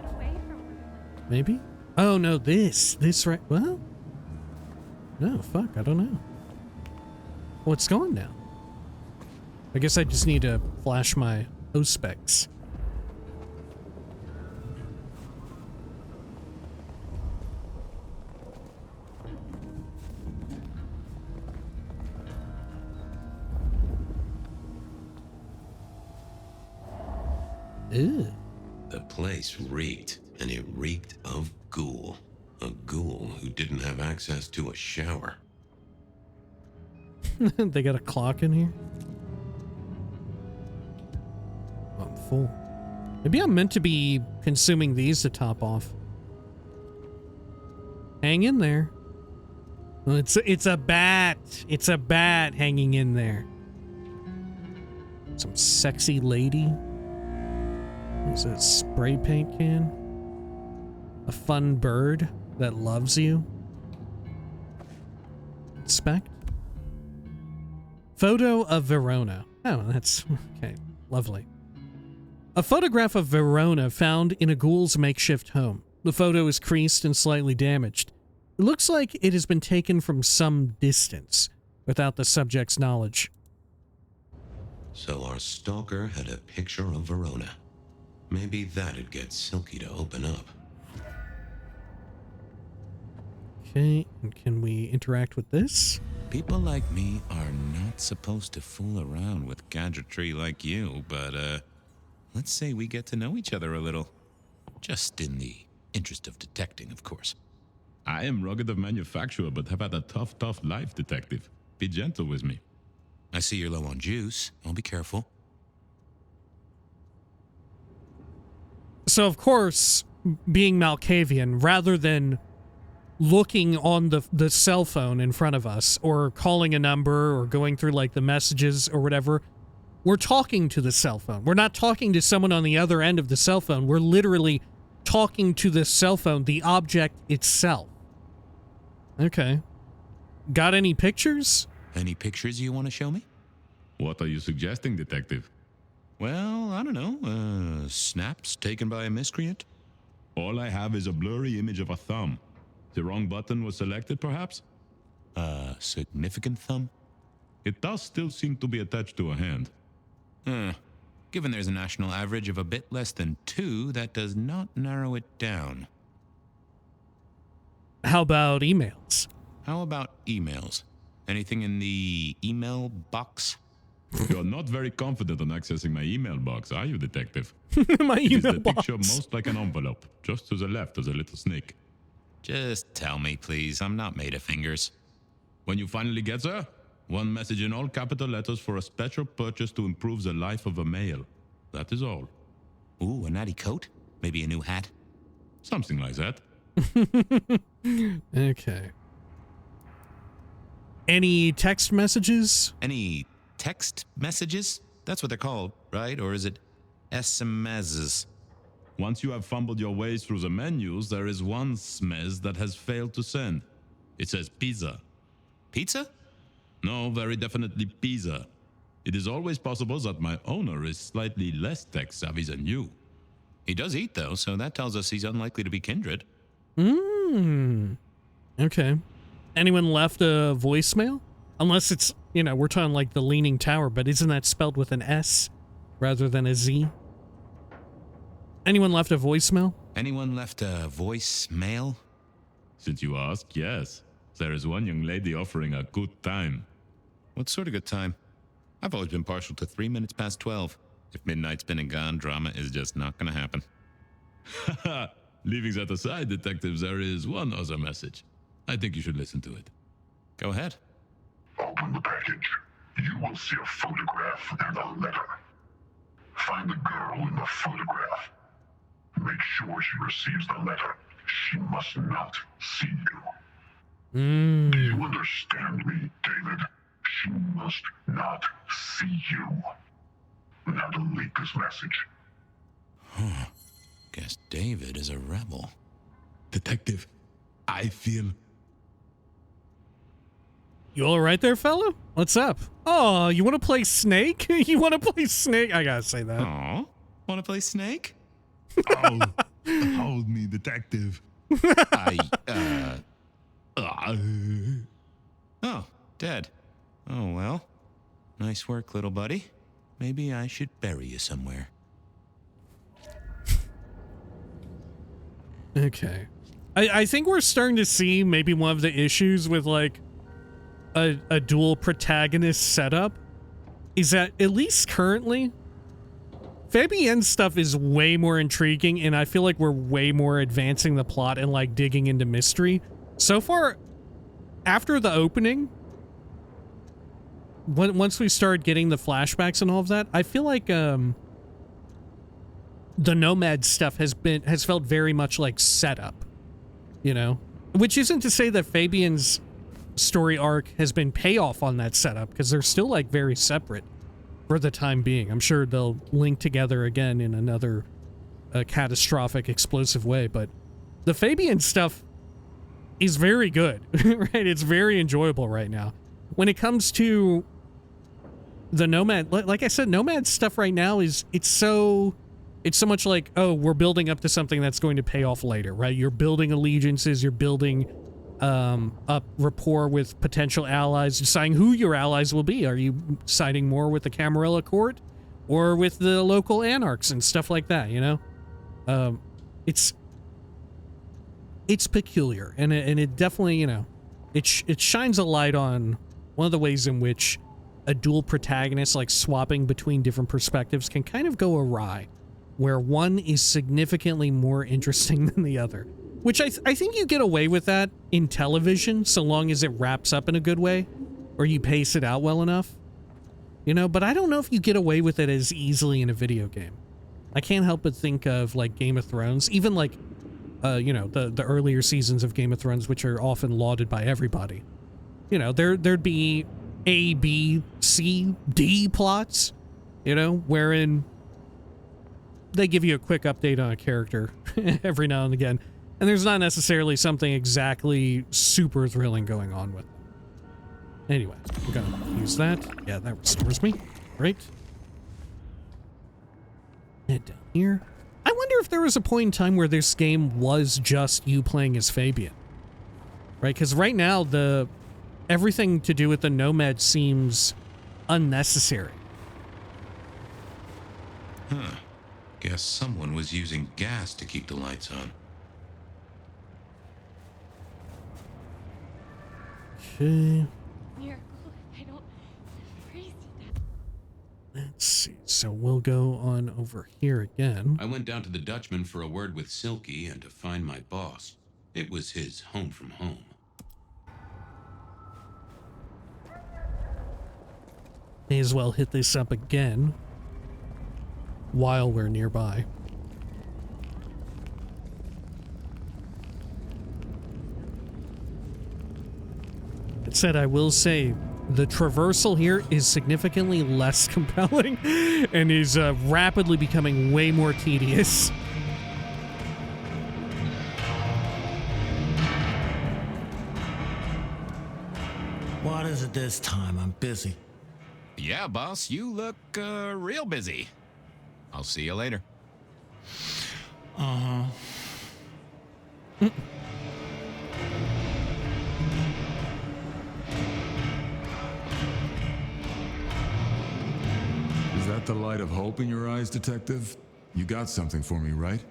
Maybe? Oh no, this right. Well, no, fuck, I don't know. Well, it's gone now. I guess I just need to flash my Auspex. Ew. The place reeked, and it reeked of ghoul. A ghoul who didn't have access to a shower. They got a clock in here? I'm full. Maybe I'm meant to be consuming these to top off. Hang in there. Well, it's a bat. It's a bat hanging in there. Some sexy lady. What's a spray paint can? A fun bird that loves you. Inspect. Photo of Verona. Oh, that's okay. Lovely. A photograph of Verona found in a ghoul's makeshift home. The photo is creased and slightly damaged. It looks like it has been taken from some distance, without the subject's knowledge. So our stalker had a picture of Verona. Maybe that'd get Silky to open up. Okay, and can we interact with this? People like me are not supposed to fool around with gadgetry like you, but, let's say we get to know each other a little. Just in the interest of detecting, of course. I am rugged of manufacture, but have had a tough life, detective. Be gentle with me. I see you're low on juice. I'll be careful. So, of course, being Malkavian, rather than looking on the cell phone in front of us, or calling a number, or going through, like, the messages or whatever, we're talking to the cell phone. We're not talking to someone on the other end of the cell phone. We're literally talking to the cell phone, the object itself. Okay. Got any pictures? Any pictures you want to show me? What are you suggesting, detective? Well, I don't know. Snaps taken by a miscreant? All I have is a blurry image of a thumb. The wrong button was selected, perhaps? A significant thumb? It does still seem to be attached to a hand. Given there's a national average of a bit less than 2, that does not narrow it down. How about emails? How about emails? Anything in the email box? You're not very confident on accessing my email box, are you, detective? My It is email the box. picture most like an envelope. Just to the left is a little snake. Just tell me, please. I'm not made of fingers. When you finally get there, one message in all capital letters for a special purchase to improve the life of a male. That is all. Ooh, a natty coat? Maybe a new hat? Something like that. Okay. Any text messages? Any text messages? That's what they're called, right? Or is it SMSs? Once you have fumbled your way through the menus, there is one smez that has failed to send. It says pizza. Pizza? No, very definitely pizza. It is always possible that my owner is slightly less tech savvy than you. He does eat, though, so that tells us he's unlikely to be kindred. Okay. Anyone left a voicemail? Unless it's, you know, we're talking like the Leaning Tower, but isn't that spelled with an S rather than a Z? Anyone left a voicemail? Anyone left a voicemail? Since you ask, yes. There is one young lady offering a good time. What sort of good time? I've always been partial to 3 minutes past 12. If midnight's been and gone, drama is just not gonna happen. Haha, leaving that aside, detectives, there is one other message. I think you should listen to it. Go ahead. Open the package. You will see a photograph and a letter. Find the girl in the photograph. Make sure she receives the letter. She must not see you. Do you understand me, David? She must not see you. Now delete this message. Guess David is a rebel. Detective, I feel... You all right there, fella? What's up? Oh, you want to play Snake? You want to play Snake? I gotta say that. Aw, wanna play Snake? Oh, hold me, detective. Oh, dead. Oh, well. Nice work, little buddy. maybe I should bury you somewhere. Okay. I think we're starting to see maybe one of the issues with like a dual protagonist setup is that at least currently Fabien's stuff is way more intriguing, and I feel like we're way more advancing the plot and like digging into mystery. So far, after the opening, once we started getting the flashbacks and all of that, I feel like the Nomad stuff has felt very much like setup, you know? Which isn't to say that Fabien's story arc has been payoff on that setup, because they're still like very separate for the time being. I'm sure they'll link together again in another catastrophic, explosive way, but the Fabien stuff is very good, right? It's very enjoyable right now. When it comes to the Nomad, like I said, Nomad stuff right now it's so much like, oh, we're building up to something that's going to pay off later, right? You're building allegiances, you're building up rapport with potential allies, deciding who your allies will be. Are you siding more with the Camarilla court or with the local anarchs and stuff like that, you know? It's peculiar, and it definitely, you know, it shines a light on one of the ways in which a dual protagonist, like swapping between different perspectives, can kind of go awry, where one is significantly more interesting than the other. Which I think you get away with that in television, so long as it wraps up in a good way, or you pace it out well enough, you know, but I don't know if you get away with it as easily in a video game. I can't help but think of, like, Game of Thrones, even, like, you know, the earlier seasons of Game of Thrones, which are often lauded by everybody. You know, there'd be A, B, C, D plots, you know, wherein they give you a quick update on a character every now and again. And there's not necessarily something exactly super thrilling going on with them. Anyway, we're gonna use that. Yeah, that restores me. Great. Head down here. I wonder if there was a point in time where this game was just you playing as Fabien. Right? Because right now, everything to do with the Nomad seems unnecessary. Huh. Guess someone was using gas to keep the lights on. Okay. Miracle, I don't freeze. Let's see. So we'll go on over here again. I went down to the Dutchman for a word with Silky and to find my boss. It was his home from home. May as well hit this up again while we're nearby. That said, I will say the traversal here is significantly less compelling and is rapidly becoming way more tedious. What is it this time? I'm busy. Yeah, boss, you look real busy. I'll see you later. Uh-huh. Is that the light of hope in your eyes, Detective? You got something for me, right?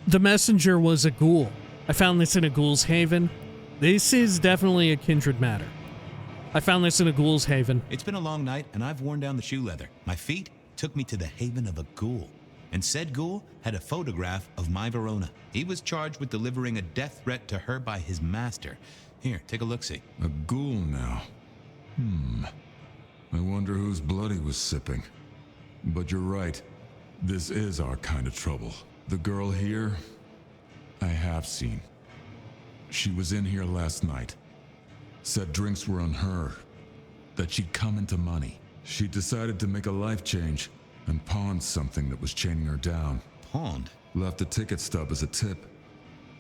The messenger was a ghoul. I found this in a ghoul's haven. This is definitely a kindred matter. I found this in a ghoul's haven. It's been a long night, and I've worn down the shoe leather. My feet took me to the haven of a ghoul. And said ghoul had a photograph of my Verona. He was charged with delivering a death threat to her by his master. Here, take a look-see. A ghoul now. I wonder whose blood he was sipping. But you're right. This is our kind of trouble. The girl here, I have seen. She was in here last night. Said drinks were on her. That she'd come into money. She decided to make a life change and pawned something that was chaining her down. Pawned? Left a ticket stub as a tip.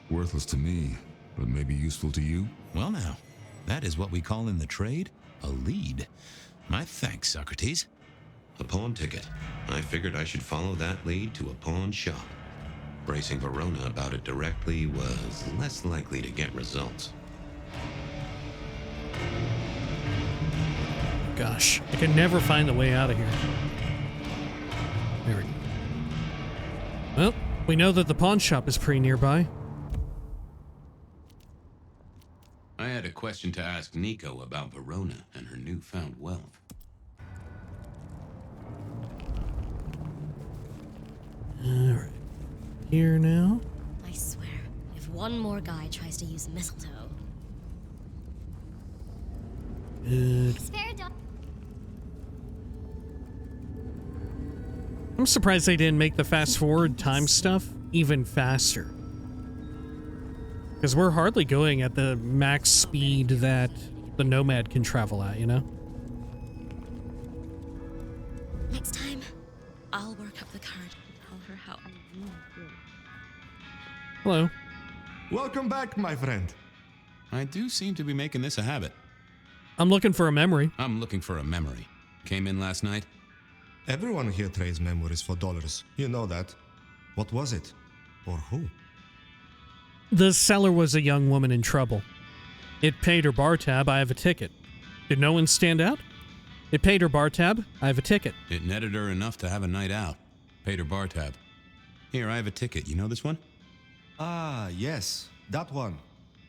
Worthless to me, but maybe useful to you? Well now, that is what we call in the trade a lead. My thanks, Socrates. A pawn ticket. I figured I should follow that lead to a pawn shop. Bracing Verona about it directly was less likely to get results. gosh. I can never find the way out of here. There we go. Well, we know that the pawn shop is pretty nearby. I had a question to ask Nico about Verona and her newfound wealth. Alright. Here now. I swear, if one more guy tries to use mistletoe... I'm surprised they didn't make the fast forward time stuff even faster. Because we're hardly going at the max speed that the Nomad can travel at, you know? Next time, I'll work up the card and tell her how I really feel. Hello. Welcome back, my friend. I do seem to be making this a habit. I'm looking for a memory. I'm looking for a memory. Came in last night? Everyone here trades memories for dollars. You know that. What was it? Or who? The seller was a young woman in trouble. It paid her bar tab. I have a ticket. Did no one stand out? It paid her bar tab. I have a ticket. It netted her enough to have a night out. Paid her bar tab. Here, I have a ticket. You know this one? Ah, yes. That one.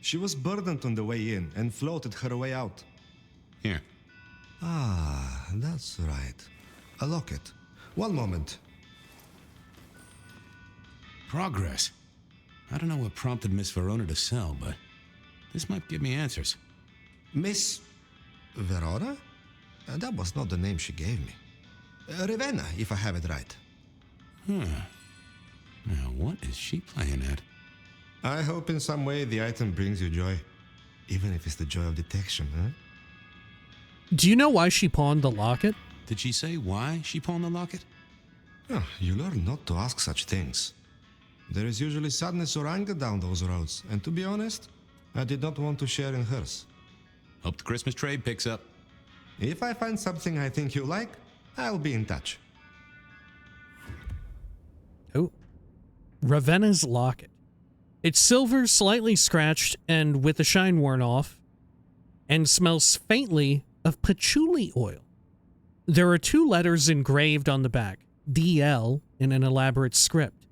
She was burdened on the way in and floated her way out. Here. Ah, that's right. A locket. One moment. Progress. I don't know what prompted Miss Verona to sell, but this might give me answers. Miss Verona? That was not the name she gave me. Ravenna, if I have it right. Now, what is she playing at? I hope in some way the item brings you joy. Even if it's the joy of detection, huh? Do you know why she pawned the locket? Did she say why she pawned the locket? Oh, you learn not to ask such things. There is usually sadness or anger down those roads, and to be honest, I did not want to share in hers. Hope the Christmas trade picks up. If I find something I think you like, I'll be in touch. Oh. Ravenna's locket. It's silver, slightly scratched, and with the shine worn off, and smells faintly of patchouli oil. There are 2 letters engraved on the back, DL, in an elaborate script.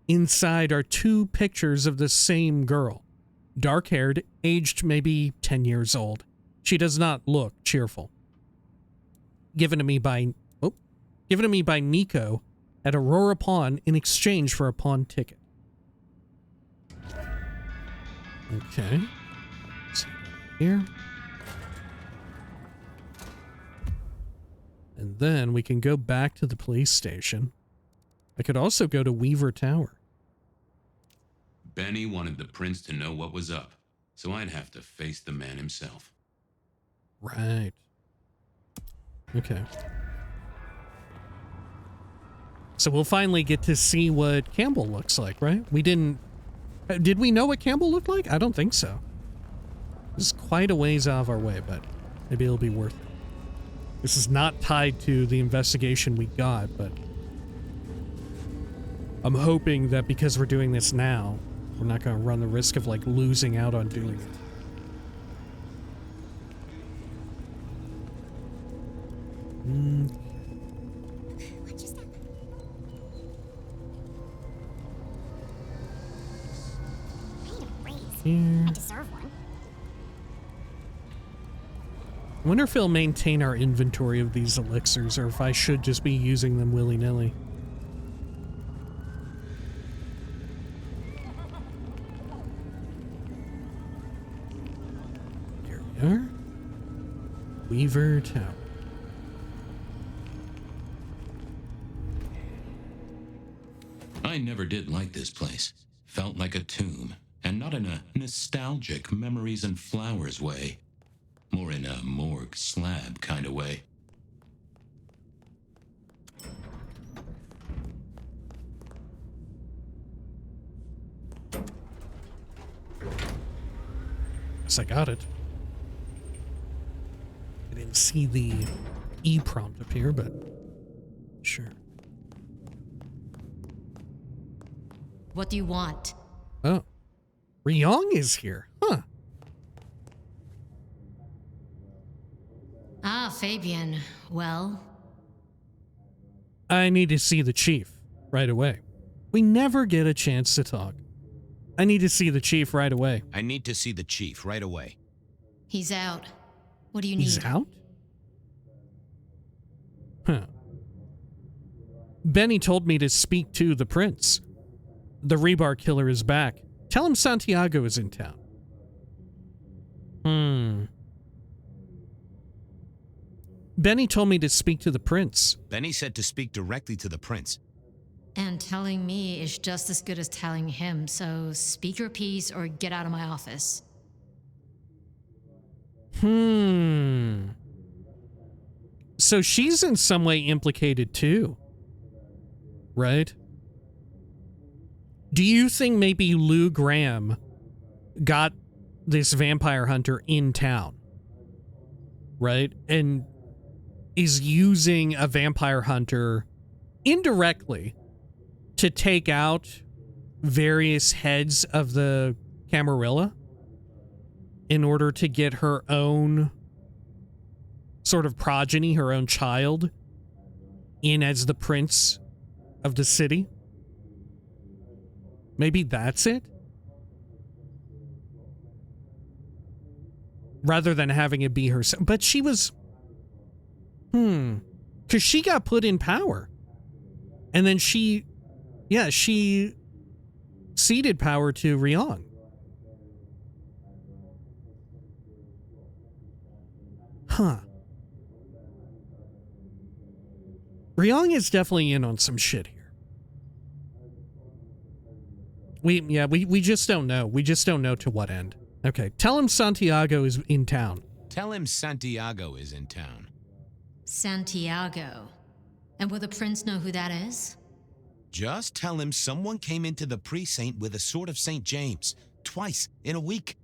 Inside are 2 pictures of the same girl, dark-haired, aged maybe 10 years old. She does not look cheerful. Given to me by Nico at Aurora Pawn in exchange for a pawn ticket. Okay. Let's see here. And then we can go back to the police station. I could also go to Weaver Tower. Benny wanted the prince to know what was up, so I'd have to face the man himself. Right. Okay. So we'll finally get to see what Campbell looks like, right? We didn't... Did we know what Campbell looked like? I don't think so. This is quite a ways out of our way, but maybe it'll be worth it. This is not tied to the investigation we got, but... I'm hoping that because we're doing this now, we're not going to run the risk of, like, losing out on doing it. Watch your step. I need a raise. Here. I deserve one. I wonder if it'll maintain our inventory of these elixirs, or if I should just be using them willy-nilly. Here we are. Weaver Tower. I never did like this place. Felt like a tomb, and not in a nostalgic memories and flowers way. More in a morgue slab kind of way. Guess I got it. I didn't see the E prompt appear, but sure. What do you want? Oh. Ryong is here. Huh. Ah, Fabien, well? I need to see the chief right away. We never get a chance to talk. I need to see the chief right away. I need to see the chief right away. He's out. What do you need? He's out? Huh. Benny told me to speak to the prince. The Rebar Killer is back. Tell him Santiago is in town. Benny told me to speak to the prince. Benny said to speak directly to the prince. And telling me is just as good as telling him, so speak your piece or get out of my office. So she's in some way implicated too, right? Do you think maybe Lou Graham got this vampire hunter in town, right? And is using a vampire hunter indirectly to take out various heads of the Camarilla in order to get her own sort of progeny, her own child, in as the prince of the city? Maybe that's it? Rather than having it be herself. But she was... Because she got put in power. And then she ceded power to Ryong. Ryong is definitely in on some shit here. We just don't know. We just don't know to what end. Okay, tell him Santiago is in town. Tell him Santiago is in town. Santiago. And will the prince know who that is? Just tell him someone came into the precinct with a sword of St. James. Twice in a week.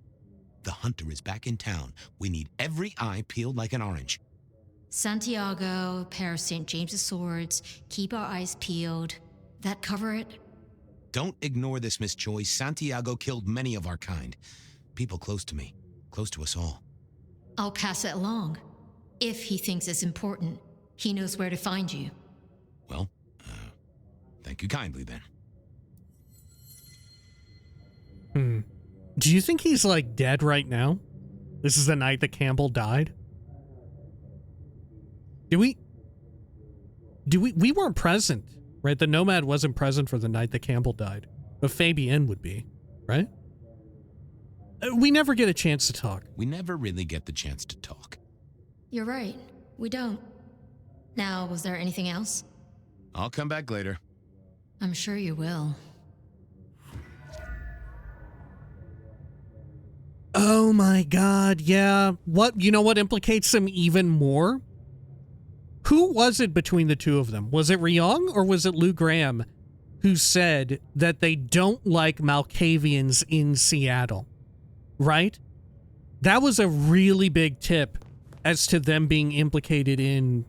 The hunter is back in town. We need every eye peeled like an orange. Santiago, pair of St. James's swords, keep our eyes peeled. That cover it? Don't ignore this, Miss Choi. Santiago killed many of our kind. People close to me. Close to us all. I'll pass it along. If he thinks it's important, he knows where to find you. Well, thank you kindly then. Do you think he's like dead right now? This is the night that Campbell died? We weren't present, right? The Nomad wasn't present for the night that Campbell died. But Fabien would be, right? We never get a chance to talk. We never really get the chance to talk. You're right. We don't. Now, was there anything else? I'll come back later. I'm sure you will. Oh my god, yeah. You know what implicates them even more? Who was it between the two of them? Was it Ryong or was it Lou Graham who said that they don't like Malkavians in Seattle? Right? That was a really big tip as to them being implicated in...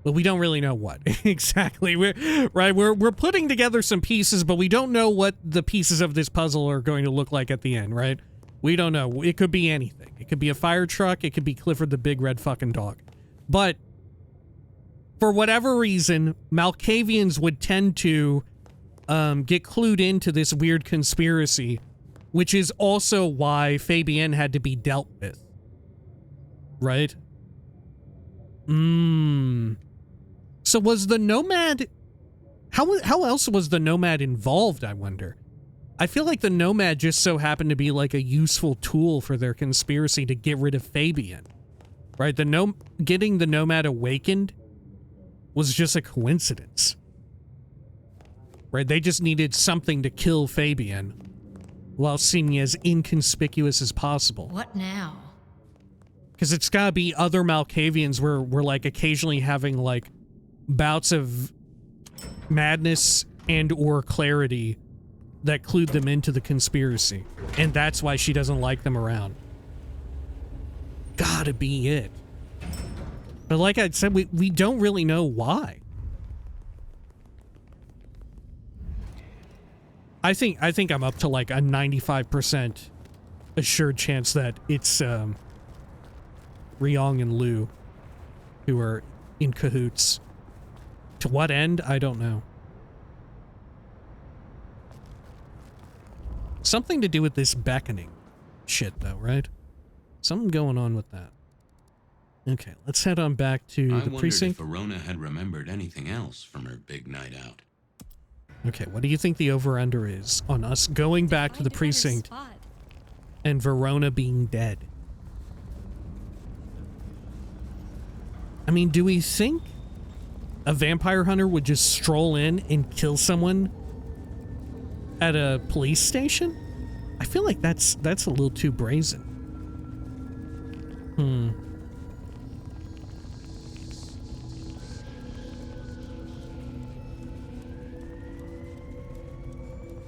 Well, we don't really know what exactly. We're putting together some pieces, but we don't know what the pieces of this puzzle are going to look like at the end, right? We don't know. It could be anything. It could be a fire truck. It could be Clifford the Big Red fucking Dog. But for whatever reason, Malkavians would tend to get clued into this weird conspiracy, which is also why Fabien had to be dealt with. Right? So was the Nomad... How else was the Nomad involved, I wonder? I feel like the Nomad just so happened to be like a useful tool for their conspiracy to get rid of Fabien. Right? Getting the Nomad awakened was just a coincidence. Right? They just needed something to kill Fabien while seeming as inconspicuous as possible. What now? Because it's gotta be other Malkavians were like occasionally having like bouts of madness and or clarity that clued them into the conspiracy. And that's why she doesn't like them around. Gotta be it. But like I said, we don't really know why. I think I'm up to like a 95% assured chance that it's Ryong and Lu, who are in cahoots. To what end? I don't know. Something to do with this beckoning shit, though, right? Something going on with that. Okay, let's head on back to the precinct. I wondered if Verona had remembered anything else from her big night out. Okay, what do you think the over-under is on us going back to the precinct and Verona being dead? I mean, do we think a vampire hunter would just stroll in and kill someone at a police station? I feel like that's a little too brazen.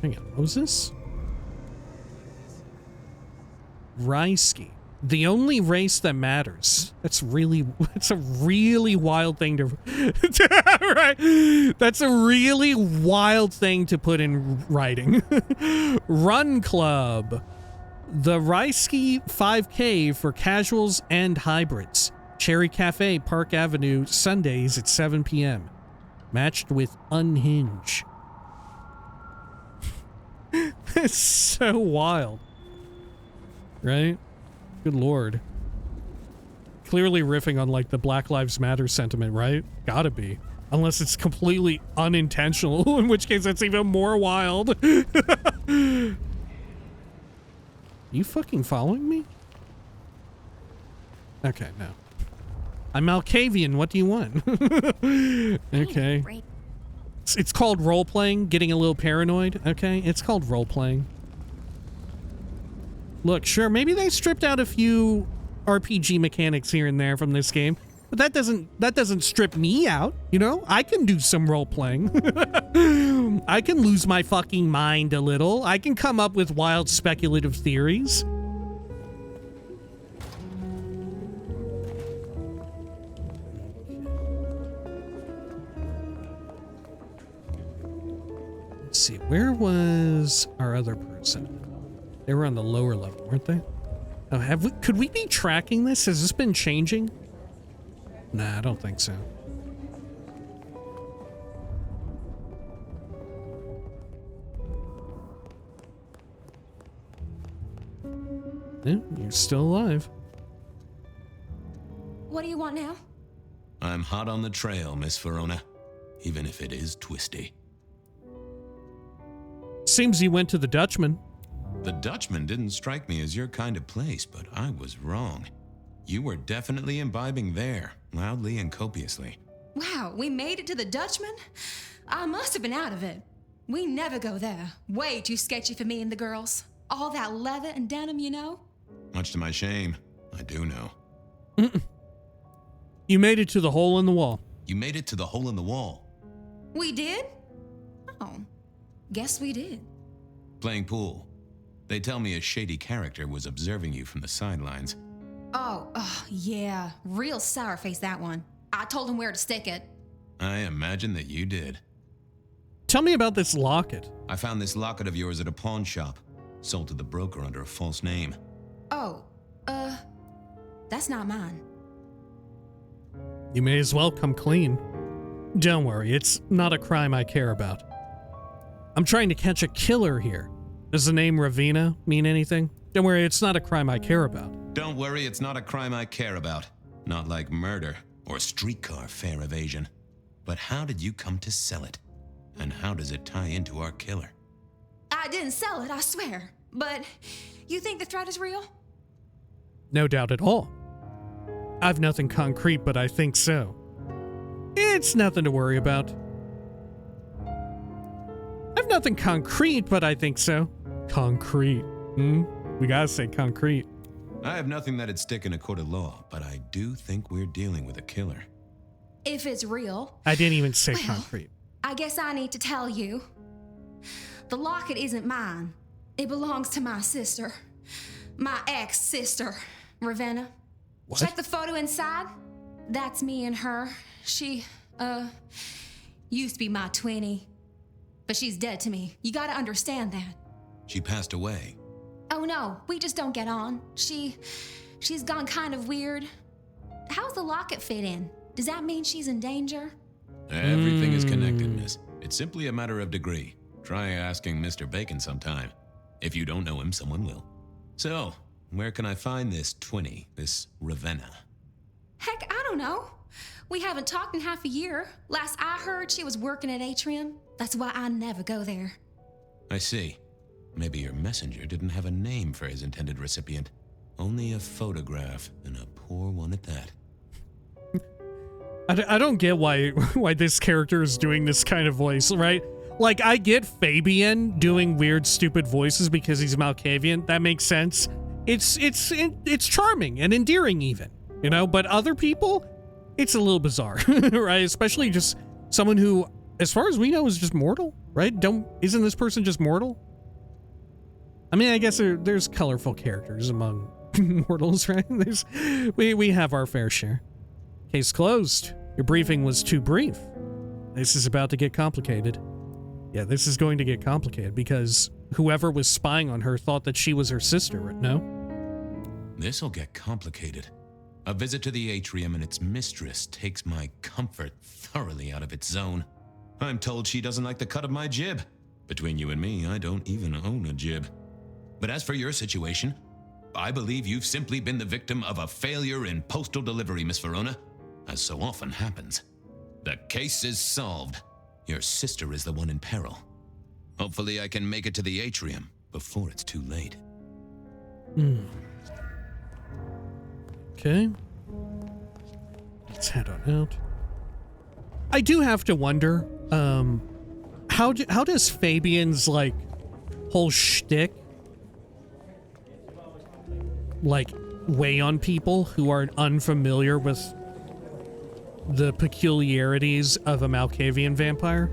Hang on, what was this? Rysky. The only race that matters. It's a really wild thing to right? That's a really wild thing to put in writing. Run Club. The Rysky 5K for casuals and hybrids. Cherry Cafe, Park Avenue, Sundays at 7 p.m. Matched with Unhinge. It's so wild. Right? Good lord. Clearly riffing on, like, the Black Lives Matter sentiment, right? Gotta be. Unless it's completely unintentional, in which case it's even more wild. You fucking following me? Okay, no. I'm Malkavian, what do you want? Okay. It's called role-playing, getting a little paranoid, okay? It's called role-playing. Look, sure, maybe they stripped out a few RPG mechanics here and there from this game, but that doesn't strip me out, you know? I can do some role-playing. I can lose my fucking mind a little. I can come up with wild speculative theories. Let's see, where was our other person? They were on the lower level, weren't they? Oh, could we be tracking this? Has this been changing? Nah, I don't think so. Yeah, you're still alive. What do you want now? I'm hot on the trail, Miss Verona, even if it is twisty. Seems you went to the Dutchman. The Dutchman didn't strike me as your kind of place, but I was wrong. You were definitely imbibing there, loudly and copiously. Wow, we made it to the Dutchman? I must have been out of it. We never go there. Way too sketchy for me and the girls. All that leather and denim, you know? Much to my shame, I do know. You made it to the hole in the wall. You made it to the hole in the wall. We did? Oh, guess we did. Playing pool. They tell me a shady character was observing you from the sidelines. Oh, yeah. Real sour face, that one. I told him where to stick it. I imagine that you did. Tell me about this locket. I found this locket of yours at a pawn shop. Sold to the broker under a false name. Oh, that's not mine. You may as well come clean. Don't worry, it's not a crime I care about. I'm trying to catch a killer here. Does the name Ravina mean anything? Don't worry, it's not a crime I care about. Don't worry, it's not a crime I care about. Not like murder or streetcar fare evasion. But how did you come to sell it? And how does it tie into our killer? I didn't sell it, I swear. But you think the threat is real? No doubt at all. I've nothing concrete, but I think so. It's nothing to worry about. I've nothing concrete, but I think so. Concrete. We gotta say concrete. I have nothing that'd stick in a court of law, but I do think we're dealing with a killer. If it's real... I didn't even say concrete. I guess I need to tell you. The locket isn't mine. It belongs to my sister. My ex-sister, Ravenna. What? Check the photo inside. That's me and her. She, used to be my twinnie. But she's dead to me. You gotta understand that. She passed away. Oh no, we just don't get on. She's gone kind of weird. how's the locket fit in? Does that mean she's in danger? Everything is connected, miss. It's simply a matter of degree. Try asking Mr. Bacon sometime. If you don't know him, someone will. So, where can I find this 20, this Ravenna? Heck, I don't know. We haven't talked in half a year. Last I heard, she was working at Atrium. That's why I never go there. I see. Maybe your messenger didn't have a name for his intended recipient. Only a photograph, and a poor one at that. I don't get why this character is doing this kind of voice, right? Like, I get Fabien doing weird, stupid voices because he's Malkavian. That makes sense. It's charming and endearing even, you know? But other people, it's a little bizarre, right? Especially just someone who, as far as we know, is just mortal, right? Isn't this person just mortal? I mean, I guess there's colorful characters among mortals, right? We have our fair share. Case closed. Your briefing was too brief. This is about to get complicated. Yeah, this is going to get complicated because whoever was spying on her thought that she was her sister, no? This'll get complicated. A visit to the atrium and its mistress takes my comfort thoroughly out of its zone. I'm told she doesn't like the cut of my jib. Between you and me, I don't even own a jib. But as for your situation, I believe you've simply been the victim of a failure in postal delivery, Miss Verona, as so often happens. The case is solved. Your sister is the one in peril. Hopefully I can make it to the atrium before it's too late. Okay. Let's head on out. I do have to wonder, how does Fabien's, like, whole shtick, like, weigh on people who are unfamiliar with the peculiarities of a Malkavian vampire?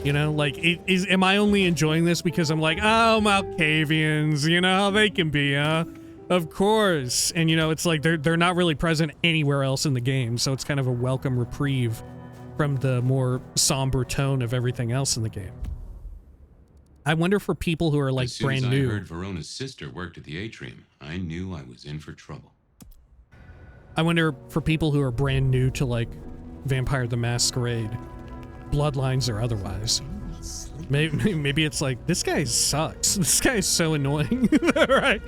You know, like, am I only enjoying this because I'm like, oh, Malkavians, you know how they can be, huh? Of course. And, you know, it's like they're not really present anywhere else in the game, so it's kind of a welcome reprieve from the more somber tone of everything else in the game. I wonder for people who are, like, brand new. As soon as I heard Verona's sister worked at the atrium, I knew I was in for trouble. I wonder for people who are brand new to, like, Vampire the Masquerade, Bloodlines or otherwise. Maybe it's like, this guy sucks. This guy is so annoying. Right?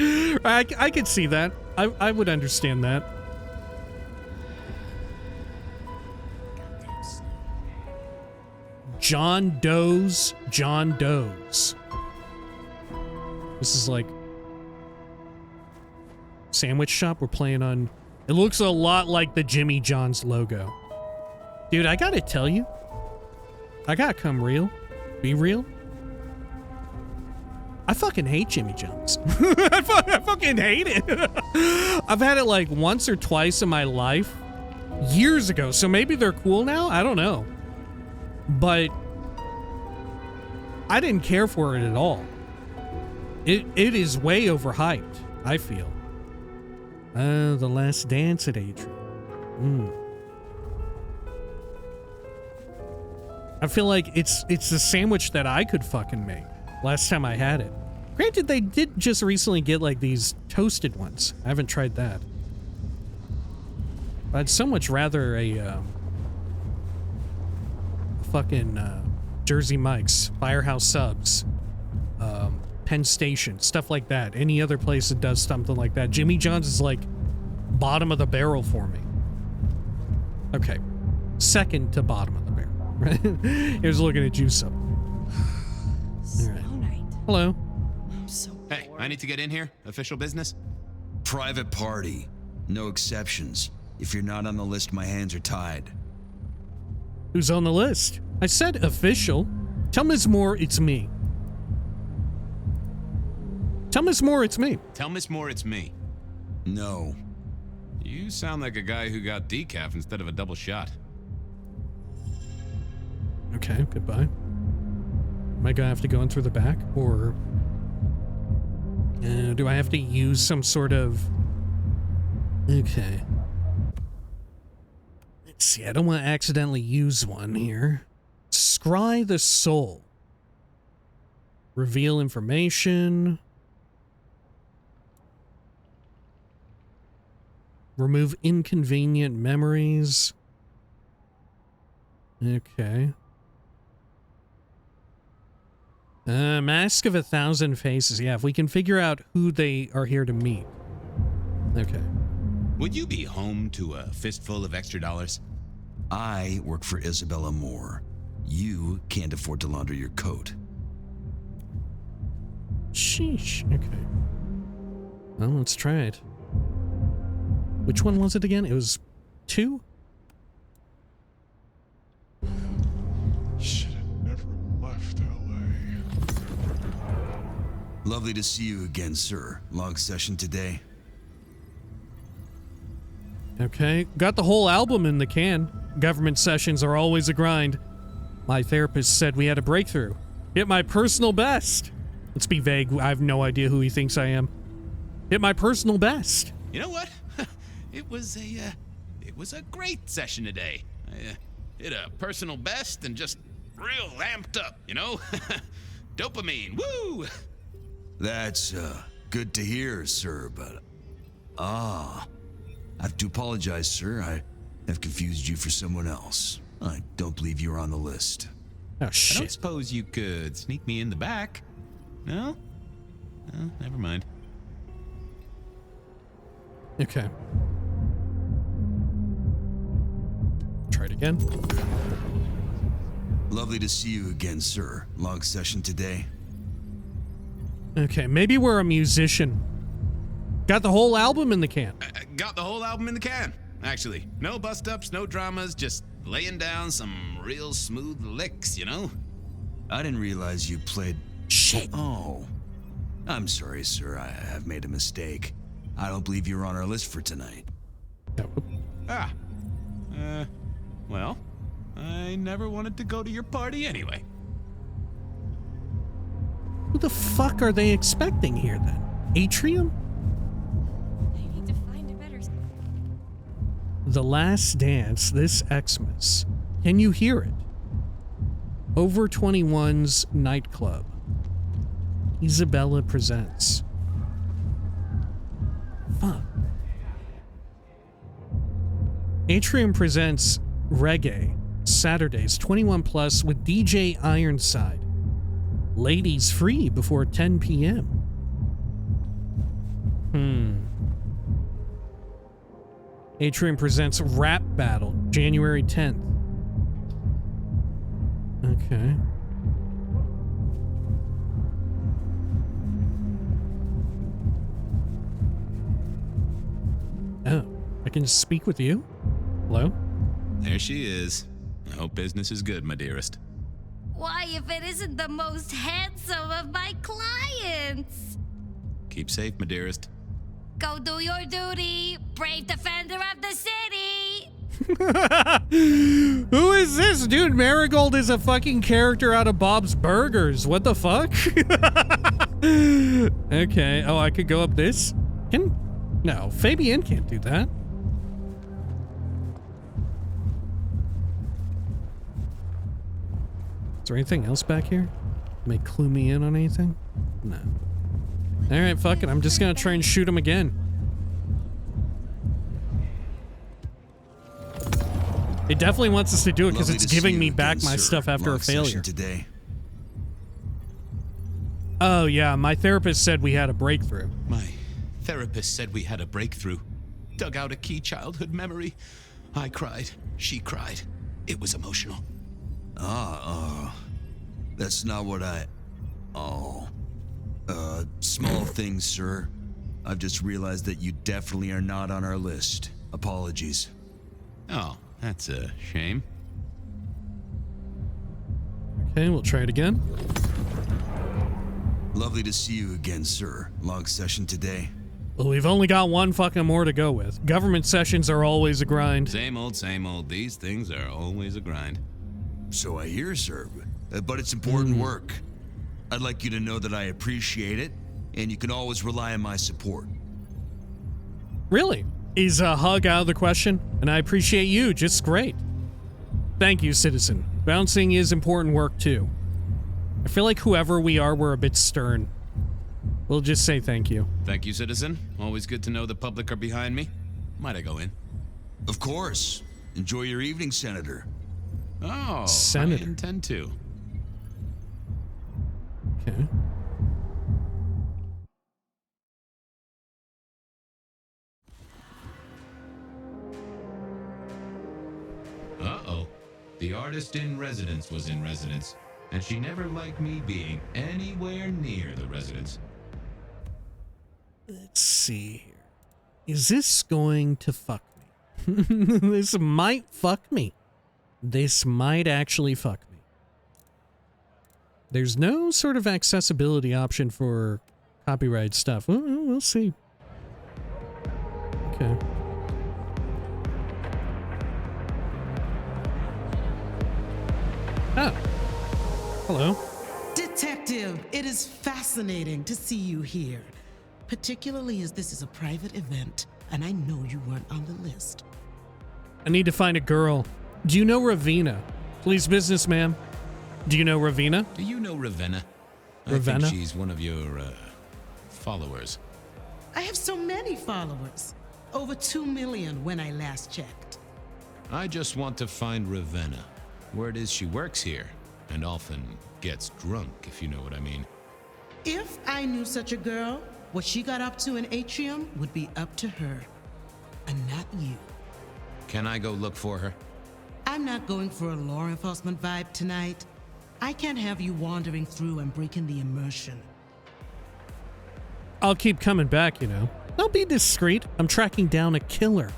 I could see that. I would understand that. John Doe's. This is like sandwich shop we're playing on. It looks a lot like the Jimmy John's logo. Dude, I gotta tell you, I gotta come real. Be real. I fucking hate Jimmy John's. I fucking hate it. I've had it like once or twice in my life years ago, so maybe they're cool now. I don't know. But I didn't care for it at all. It is way overhyped, I feel. The Last Dance at Atrium. I feel like it's the sandwich that I could fucking make last time I had it. Granted, they did just recently get like these toasted ones. I haven't tried that. But I'd so much rather a fucking Jersey Mike's, Firehouse Subs, Penn Station, stuff like that. Any other place that does something like that. Jimmy John's is like bottom of the barrel for me. Okay. Second to bottom of the barrel. Right? Here's looking at you some. All right. Hello. Hey, I need to get in here. Official business? Private party. No exceptions. If you're not on the list, my hands are tied. Who's on the list? I said official. Tell Ms. Moore it's me. Tell Miss Moore it's me. Tell Miss Moore it's me. No. You sound like a guy who got decaf instead of a double shot. Okay, goodbye. Am I gonna have to go in through the back, or do I have to use some sort of... Okay. Let's see, I don't want to accidentally use one here. Scry the soul. Reveal information. Remove inconvenient memories. Okay. Mask of 1,000 Faces. Yeah, if we can figure out who they are here to meet. Okay. Would you be home to a fistful of extra dollars? I work for Isabella Moore. You can't afford to launder your coat. Sheesh. Okay. Well, let's try it. Which one was it again? It was 2? Should have never left LA. Lovely to see you again, sir. Long session today. Okay. Got the whole album in the can. Government sessions are always a grind. My therapist said we had a breakthrough. Hit my personal best. Let's be vague. I have no idea who he thinks I am. Hit my personal best. You know what? It was a great session today. I hit a personal best and just real amped up, you know? Dopamine, woo! That's good to hear, sir, but I have to apologize, sir. I have confused you for someone else. I don't believe you're on the list. Oh, shit. I don't suppose you could sneak me in the back. No? No, never mind. Okay. Try it again. Lovely to see you again, sir. Long session today. Okay, maybe we're a musician. Got the whole album in the can. Got the whole album in the can, actually. No bust-ups, no dramas, just laying down some real smooth licks, you know? I didn't realize you played... Shit. Oh. I'm sorry, sir. I have made a mistake. I don't believe you're on our list for tonight. Well, I never wanted to go to your party anyway. Who the fuck are they expecting here, then? Atrium? I need to find a better... The Last Dance this Xmas. Can you hear it? Over 21's nightclub. Isabella presents. Fuck. Atrium presents Reggae, Saturdays, 21 plus with DJ Ironside. Ladies free before 10 p.m. Atrium presents Rap Battle, January 10th. Okay. Oh, I can speak with you? Hello? There she is. I hope business is good, my dearest. Why, if it isn't the most handsome of my clients? Keep safe, my dearest. Go do your duty, brave defender of the city! Who is this? Dude, Marigold is a fucking character out of Bob's Burgers. What the fuck? Okay. Oh, I could go up this? No, Fabien can't do that. Is there anything else back here? May clue me in on anything? No. Alright, fuck it. I'm just gonna try and shoot him again. It definitely wants us to do it because it's giving me back my stuff after a failure. Today. Oh yeah, my therapist said we had a breakthrough. My therapist said we had a breakthrough. Dug out a key childhood memory. I cried. She cried. It was emotional. That's not what I... small things, sir. I've just realized that you definitely are not on our list. Apologies. Oh, that's a shame. Okay, we'll try it again. Lovely to see you again, sir. Long session today. Well, we've only got one fucking more to go with. Government sessions are always a grind. Same old, same old. These things are always a grind. So I hear, sir. But it's important work. I'd like you to know that I appreciate it, and you can always rely on my support. Really? Is a hug out of the question? And I appreciate you just great. Thank you, citizen. Bouncing is important work, too. I feel like whoever we are, we're a bit stern. We'll just say thank you. Thank you, citizen. Always good to know the public are behind me. Might I go in? Of course. Enjoy your evening, Senator. Oh, Senator. I intend to. Okay. Uh-oh. The artist in residence was in residence, and she never liked me being anywhere near the residence. Let's see here. Is this going to fuck me? This might fuck me. This might actually fuck me. There's no sort of accessibility option for copyright stuff. We'll see. Okay. Oh. Hello. Detective, it is fascinating to see you here. Particularly as this is a private event, and I know you weren't on the list. I need to find a girl. Do you know Ravina? Please, business ma'am. Do you know Ravina? Do you know Ravenna? I Ravenna? think she's one of your, followers. I have so many followers. Over 2 million when I last checked. I just want to find Ravenna. Word is she works here, and often gets drunk, if you know what I mean. If I knew such a girl, what she got up to in Atrium would be up to her, and not you. Can I go look for her? I'm not going for a law enforcement vibe tonight. I can't have you wandering through and breaking the immersion. I'll keep coming back, you know. I'll be discreet. I'm tracking down a killer.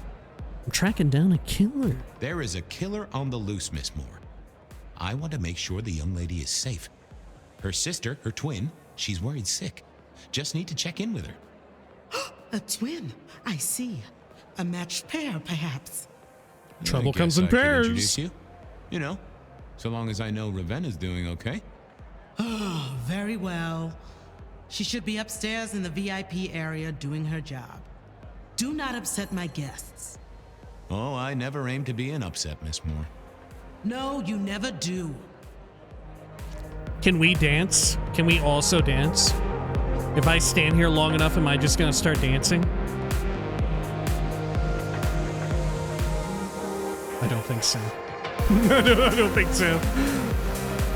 I'm tracking down a killer. There is a killer on the loose, Miss Moore. I want to make sure the young lady is safe. Her sister, her twin, she's worried sick. Just need to check in with her. A twin, I see. A matched pair, perhaps. Trouble I comes guess in I could pairs. introduce you. You know, so long as I know Ravenna's doing okay. Oh, very well. She should be upstairs in the VIP area doing her job. Do not upset my guests. Oh, I never aim to be an upset, Miss Moore. No, you never do. Can we dance? Can we also dance? If I stand here long enough, am I just gonna start dancing? I don't think so. I don't think so.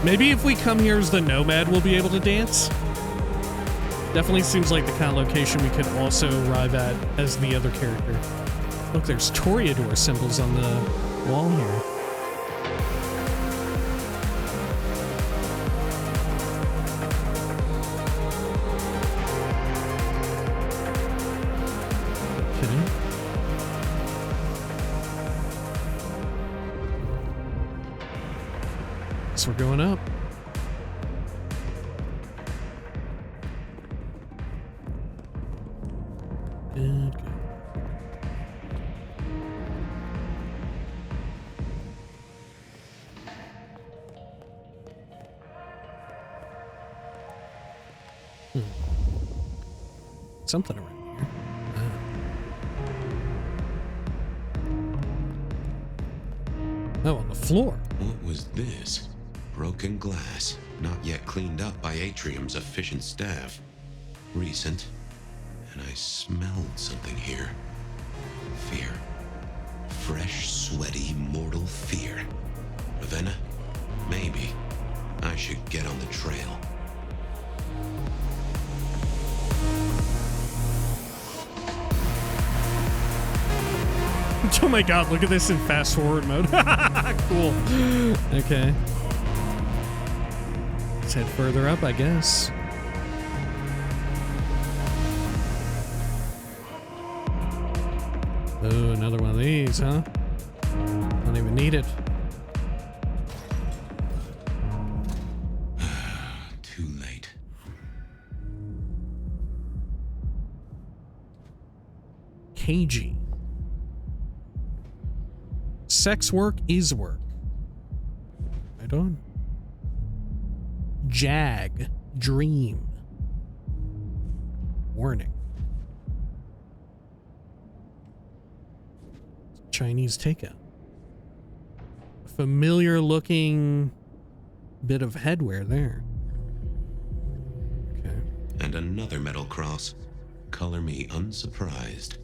Maybe if we come here as the Nomad, we'll be able to dance. Definitely seems like the kind of location we could also arrive at as the other character. Look, there's Toreador symbols on the wall here. So we're going up. And go. Something around here. Oh, on the floor. What was this? Broken glass, not yet cleaned up by Atrium's efficient staff. Recent. And I smelled something here. Fear. Fresh, sweaty, mortal fear. Ravenna? Maybe. I should get on the trail. Oh my god, look at this in fast forward mode. Cool. Okay. Let's head further up, I guess. Oh, another one of these, huh? Don't even need it. Too late. KG. Sex work is work. Right on. Jag. Dream. Warning. Chinese takeout. Familiar looking bit of headwear there. Okay. And another metal cross. Color me unsurprised.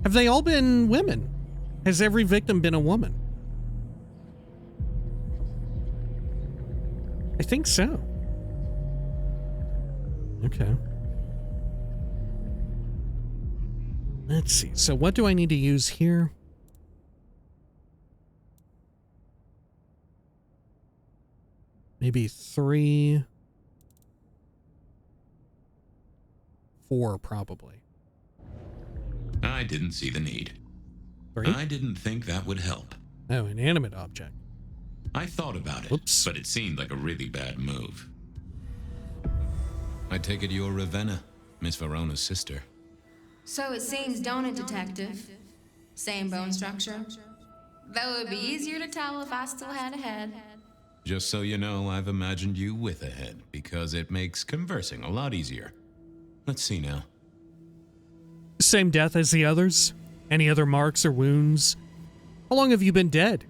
Have they all been women? Has every victim been a woman? I think so. Okay. Let's see. So what do I need to use here? Maybe 3, 4 probably. I didn't see the need. 3? I didn't think that would help. Oh, inanimate object. I thought about it, but it seemed like a really bad move. I take it you're Ravenna, Miss Verona's sister. So it seems, don't it, Detective? Same bone structure? Though it would be easier to tell if I still had a head. Just so you know, I've imagined you with a head, because it makes conversing a lot easier. Let's see now. Same death as the others? Any other marks or wounds? How long have you been dead?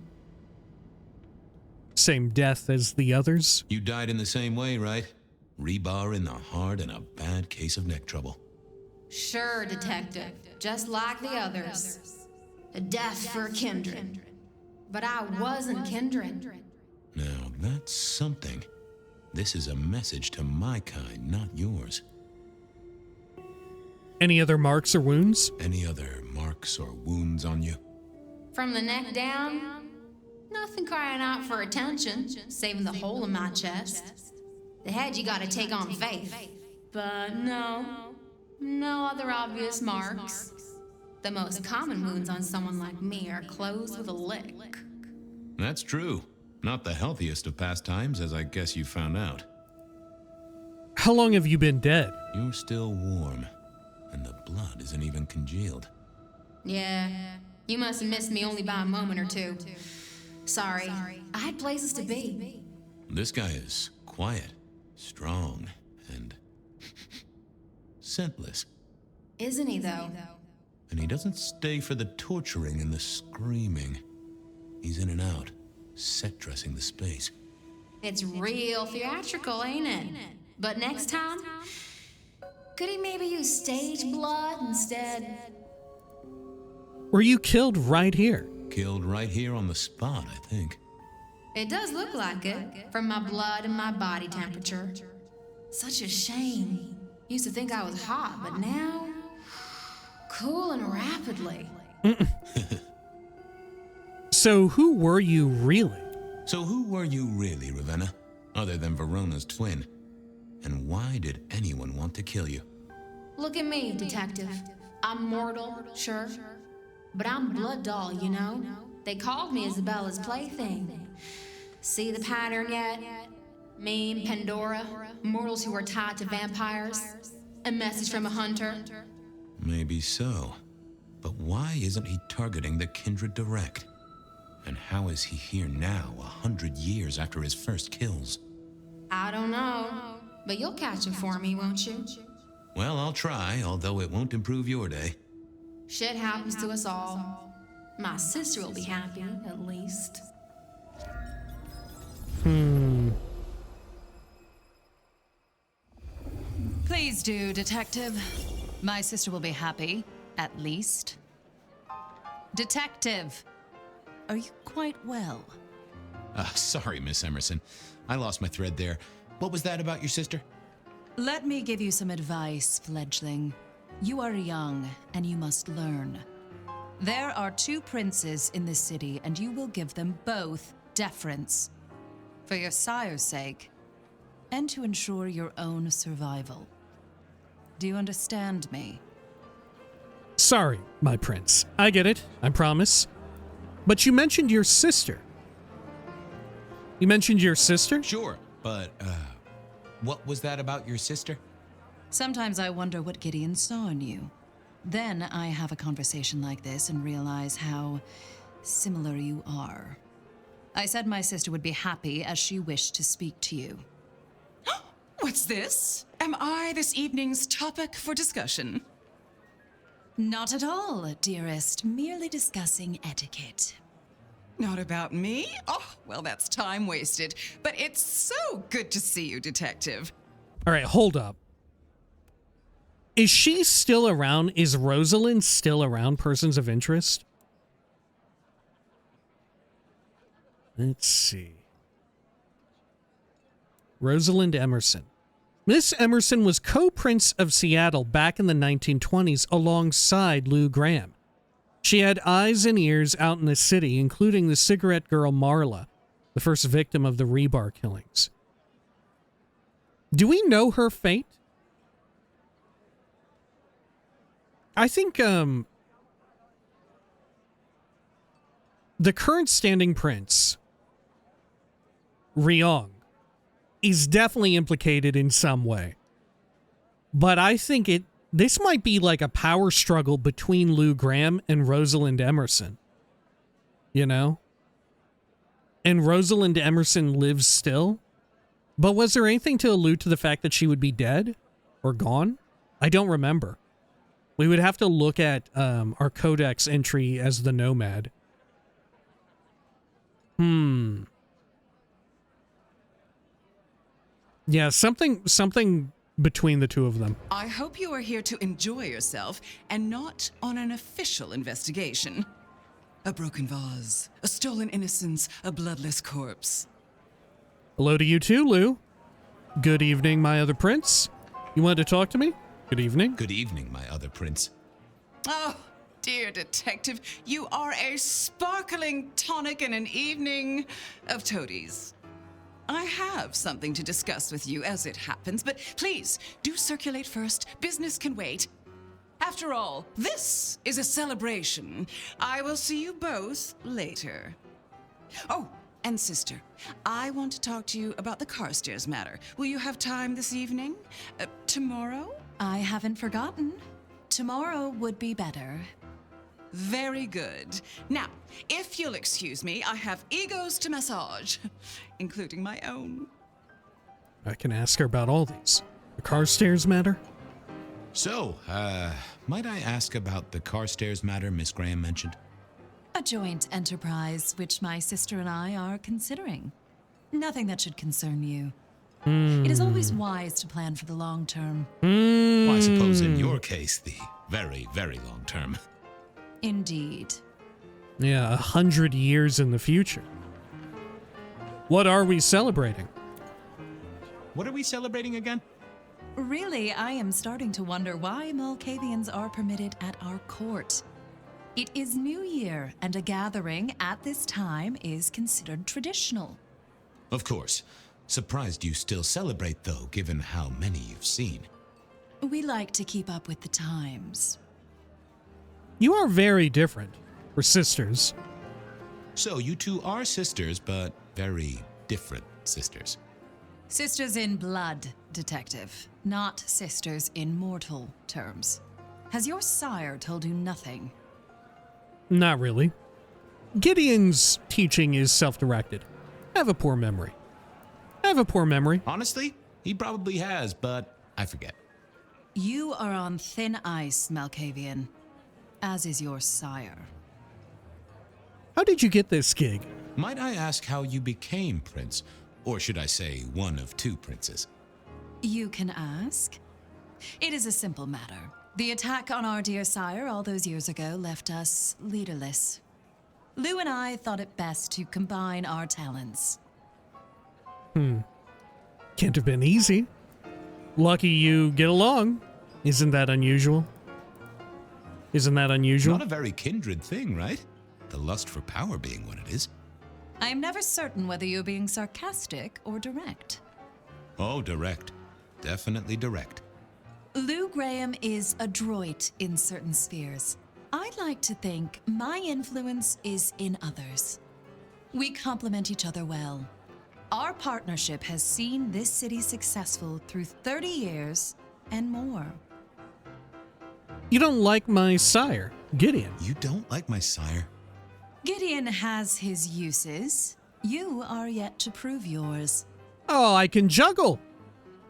Same death as the others? You died in the same way, right? Rebar in the heart and a bad case of neck trouble. Sure, Detective. Just like the others. A death for kindred. But I wasn't kindred. Now, that's something. This is a message to my kind, not yours. Any other marks or wounds? Any other marks or wounds on you? From the neck down, nothing crying out for attention, saving the hole in my chest. The head you gotta take on faith. But no other obvious marks. The most common wounds on someone like me are closed with a lick. That's true. Not the healthiest of pastimes, as I guess you found out. How long have you been dead? You're still warm, and the blood isn't even congealed. Yeah, you must have missed me only by a moment or two. Sorry, I had places to be. This guy is quiet, strong, and scentless. Isn't he, though? And he doesn't stay for the torturing and the screaming. He's in and out, set dressing the space. It's real theatrical, ain't it? But next time, could he maybe use stage blood instead? Were you killed right here? Killed right here on the spot, I think. It does look like it, from my blood and my body temperature. Such a shame. Used to think I was hot, but now, cooling rapidly. So who were you really? So who were you really, Ravenna, other than Verona's twin? And why did anyone want to kill you? Look at me, Detective. I'm mortal, sure. But I'm blood doll, you know? They called me Isabella's plaything. See the pattern yet? Me and Pandora, mortals who are tied to vampires. A message from a hunter. Maybe so. But why isn't he targeting the kindred direct? And how is he here now, 100 years after his first kills? I don't know. But you'll catch him for me, won't you? Well, I'll try, although it won't improve your day. Shit happens to us all. My sister will be happy, at least. Please do, Detective. My sister will be happy, at least. Detective, are you quite well? Sorry, Miss Emerson. I lost my thread there. What was that about your sister? Let me give you some advice, fledgling. You are young, and you must learn. There are 2 princes in this city, and you will give them both deference. For your sire's sake, and to ensure your own survival. Do you understand me? Sorry, my prince. I get it, I promise. But you mentioned your sister. You mentioned your sister? Sure, but, what was that about your sister? Sometimes I wonder what Gideon saw in you. Then I have a conversation like this and realize how similar you are. I said my sister would be happy as she wished to speak to you. What's this? Am I this evening's topic for discussion? Not at all, dearest. Merely discussing etiquette. Not about me? Oh, well, that's time wasted. But it's so good to see you, Detective. All right, hold up. Is she still around? Is Rosalind still around? Persons of interest? Let's see. Rosalind Emerson. Miss Emerson was co-prince of Seattle back in the 1920s alongside Lou Graham. She had eyes and ears out in the city, including the cigarette girl Marla, the first victim of the Rebar killings. Do we know her fate? I think the current standing prince, Ryong, is definitely implicated in some way. But I think this might be like a power struggle between Lou Graham and Rosalind Emerson. You know? And Rosalind Emerson lives still? But was there anything to allude to the fact that she would be dead? Or gone? I don't remember. We would have to look at our codex entry as the Nomad. Yeah, something between the two of them. I hope you are here to enjoy yourself and not on an official investigation. A broken vase, a stolen innocence, a bloodless corpse. Hello to you too, Lou. Good evening, my other prince. You wanted to talk to me? Good evening. Good evening, my other prince. Oh, dear detective, you are a sparkling tonic in an evening of toadies. I have something to discuss with you as it happens, but please do circulate first. Business can wait. After all, this is a celebration. I will see you both later. Oh, and sister, I want to talk to you about the Carstairs matter. Will you have time this evening? Tomorrow? I haven't forgotten. Tomorrow would be better. Very good. Now, if you'll excuse me, I have egos to massage, including my own. I can ask her about all these. The Carstairs matter? So, might I ask about the Carstairs matter Miss Graham mentioned? A joint enterprise which my sister and I are considering. Nothing that should concern you. It is always wise to plan for the long term. Well, I suppose in your case, the very, very long term. Indeed. Yeah, 100 years in the future. What are we celebrating? What are we celebrating again? Really, I am starting to wonder why Malkavians are permitted at our court. It is New Year, and a gathering at this time is considered traditional. Of course. Surprised you still celebrate, though, given how many you've seen. We like to keep up with the times. You are very different. We're sisters. So you two are sisters, but very different sisters. Sisters in blood, detective, not sisters in mortal terms. Has your sire told you nothing? Not really. Gideon's teaching is self-directed. I have a poor memory. Honestly, he probably has, but I forget. You are on thin ice, Malkavian, as is your sire. How did you get this gig? Might I ask how you became prince? Or should I say one of two princes? You can ask. It is a simple matter. The attack on our dear sire all those years ago left us leaderless. Lou and I thought it best to combine our talents. Can't have been easy. Lucky you get along. Isn't that unusual? Not a very kindred thing, right? The lust for power being what it is. I am never certain whether you're being sarcastic or direct. Oh, direct. Definitely direct. Lou Graham is adroit in certain spheres. I'd like to think my influence is in others. We complement each other well. Our partnership has seen this city successful through 30 years and more. You don't like my sire, Gideon. You don't like my sire? Gideon has his uses. You are yet to prove yours. Oh, I can juggle.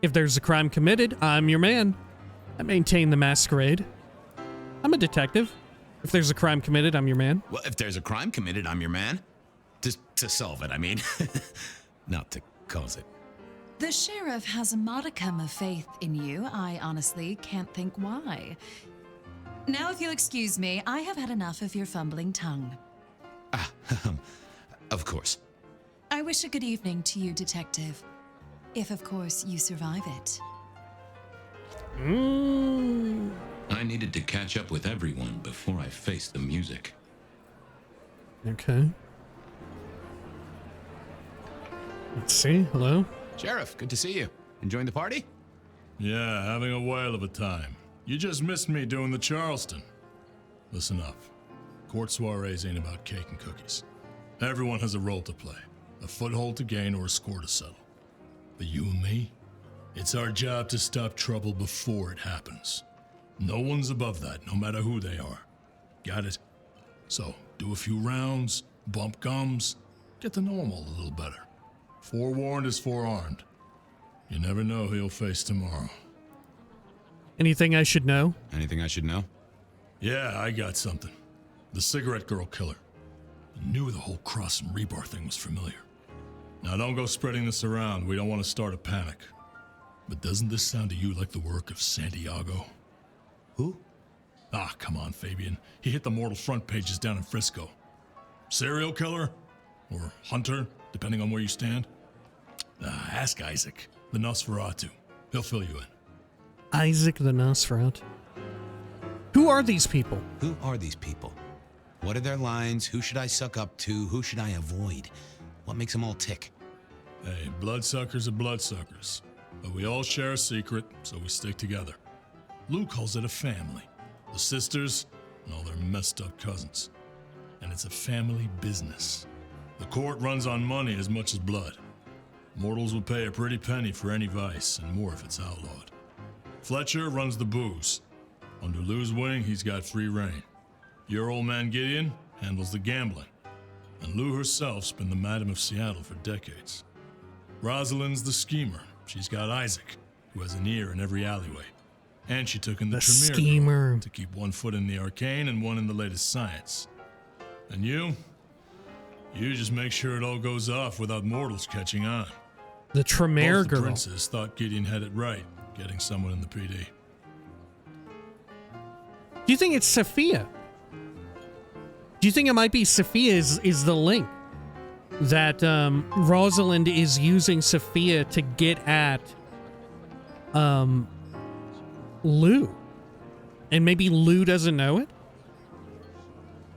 If there's a crime committed, I'm your man. I maintain the Masquerade. I'm a detective. If there's a crime committed, I'm your man. Well, if there's a crime committed, I'm your man. To solve it, I mean. Not to cause it. The sheriff has a modicum of faith in you. I honestly can't think why. Now, if you'll excuse me, I have had enough of your fumbling tongue. Of course. I wish a good evening to you, Detective. If, of course, you survive it. I needed to catch up with everyone before I faced the music. Okay. Let's see. Hello? Sheriff, good to see you. Enjoying the party? Yeah, having a whale of a time. You just missed me doing the Charleston. Listen up. Court soirees ain't about cake and cookies. Everyone has a role to play, a foothold to gain or a score to settle. But you and me, it's our job to stop trouble before it happens. No one's above that, no matter who they are. Got it? So, do a few rounds, bump gums, get to know them all a little better. Forewarned is forearmed. You never know who you'll face tomorrow. Anything I should know? Anything I should know? Yeah, I got something. The cigarette girl killer. I knew the whole Cross and Rebar thing was familiar. Now don't go spreading this around. We don't want to start a panic. But doesn't this sound to you like the work of Santiago? Who? Ah, come on, Fabien. He hit the mortal front pages down in Frisco. Serial killer? Or hunter, depending on where you stand? Ask Isaac, the Nosferatu. He'll fill you in. Isaac the Nosferatu. Who are these people? Who are these people? What are their lines? Who should I suck up to? Who should I avoid? What makes them all tick? Hey, bloodsuckers are bloodsuckers. But we all share a secret, so we stick together. Lou calls it a family. The sisters and all their messed up cousins. And it's a family business. The court runs on money as much as blood. Mortals will pay a pretty penny for any vice, and more if it's outlawed. Fletcher runs the booze. Under Lou's wing, he's got free reign. Your old man Gideon handles the gambling. And Lou herself's been the Madam of Seattle for decades. Rosalind's the schemer. She's got Isaac, who has an ear in every alleyway. And she took in the Tremere schemer to keep one foot in the arcane and one in the latest science. And you just make sure it all goes off without mortals catching on. The Tremere Both the girl. princes thought Gideon had it right, getting someone in the PD. Do you think it's Sophia? Do you think it might be Sophia is the link? That Rosalind is using Sophia to get at Lou. And maybe Lou doesn't know it?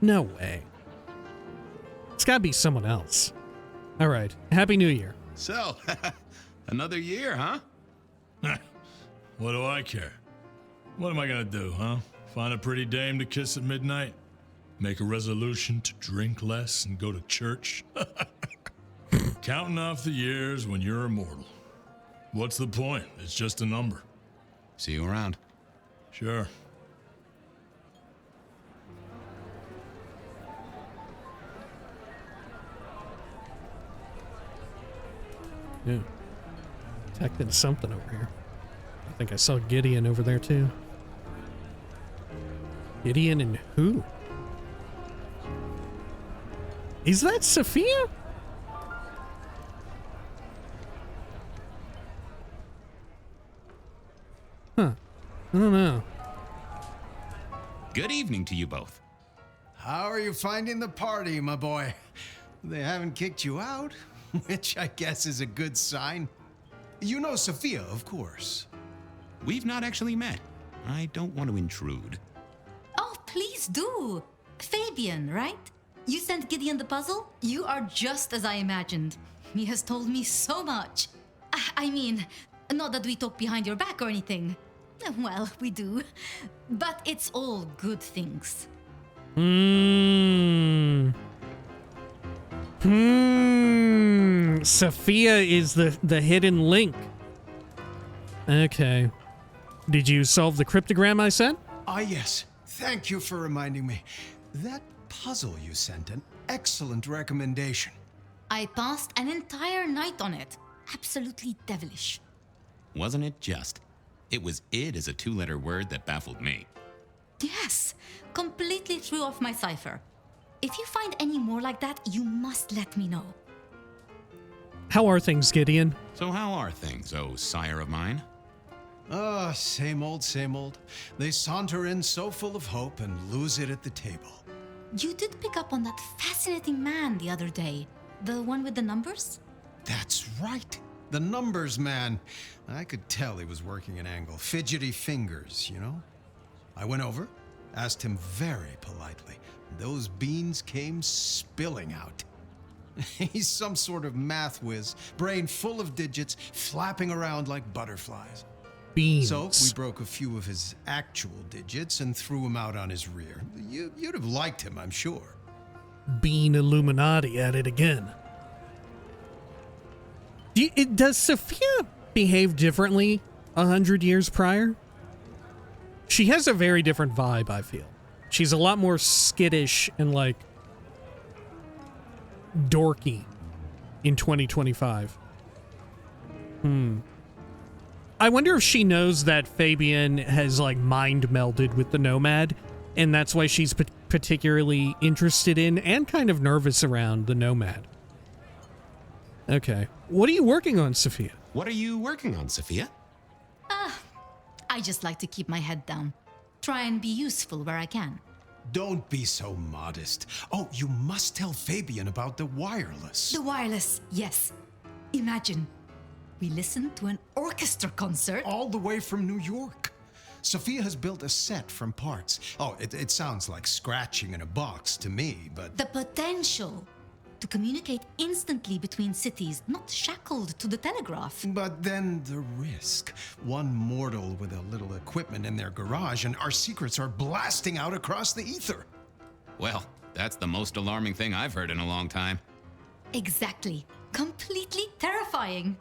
No way. It's gotta be someone else. Alright. Happy New Year. So, another year, huh? What do I care? What am I gonna do, huh? Find a pretty dame to kiss at midnight? Make a resolution to drink less and go to church? Counting off the years when you're immortal. What's the point? It's just a number. See you around. Sure. Yeah. Detected something over here. I think I saw Gideon over there too. Gideon and who? Is that Sophia? Huh. I don't know. Good evening to you both. How are you finding the party, my boy? They haven't kicked you out, which I guess is a good sign. You know Sophia, of course. We've not actually met. I don't want to intrude. Oh, please do. Fabien, right? You sent Gideon the puzzle? You are just as I imagined. He has told me so much. I mean, not that we talk behind your back or anything. Well, we do. But it's all good things. Sophia is the hidden link. Okay. Did you solve the cryptogram I sent? Ah, yes. Thank you for reminding me. That puzzle you sent, an excellent recommendation. I passed an entire night on it. Absolutely devilish. Wasn't it just? It was id as a two-letter word that baffled me. Yes, completely threw off my cipher. If you find any more like that, you must let me know. How are things, Gideon? So how are things, oh sire of mine? Ah, same old, same old. They saunter in so full of hope and lose it at the table. You did pick up on that fascinating man the other day. The one with the numbers? That's right. The numbers man. I could tell he was working an angle. Fidgety fingers, you know? I went over, asked him very politely. Those beans came spilling out. He's some sort of math whiz, brain full of digits, flapping around like butterflies. Beans. So we broke a few of his actual digits and threw him out on his rear. You'd have liked him, I'm sure. Bean Illuminati at it again. Does Sophia behave differently 100 years prior? She has a very different vibe, I feel. She's a lot more skittish and, like, dorky in 2025. I wonder if she knows that Fabien has, like, mind melded with the Nomad, and that's why she's particularly interested in and kind of nervous around the Nomad. Okay. What are you working on, Sophia? What are you working on, Sophia? I just like to keep my head down. Try and be useful where I can. Don't be so modest. Oh, you must tell Fabien about the wireless. The wireless, yes. Imagine, we listened to an orchestra concert. All the way from New York. Sophia has built a set from parts. Oh, it sounds like scratching in a box to me, but... The potential to communicate instantly between cities, not shackled to the telegraph. But then the risk. One mortal with a little equipment in their garage and our secrets are blasting out across the ether. Well, that's the most alarming thing I've heard in a long time. Exactly. Completely terrifying.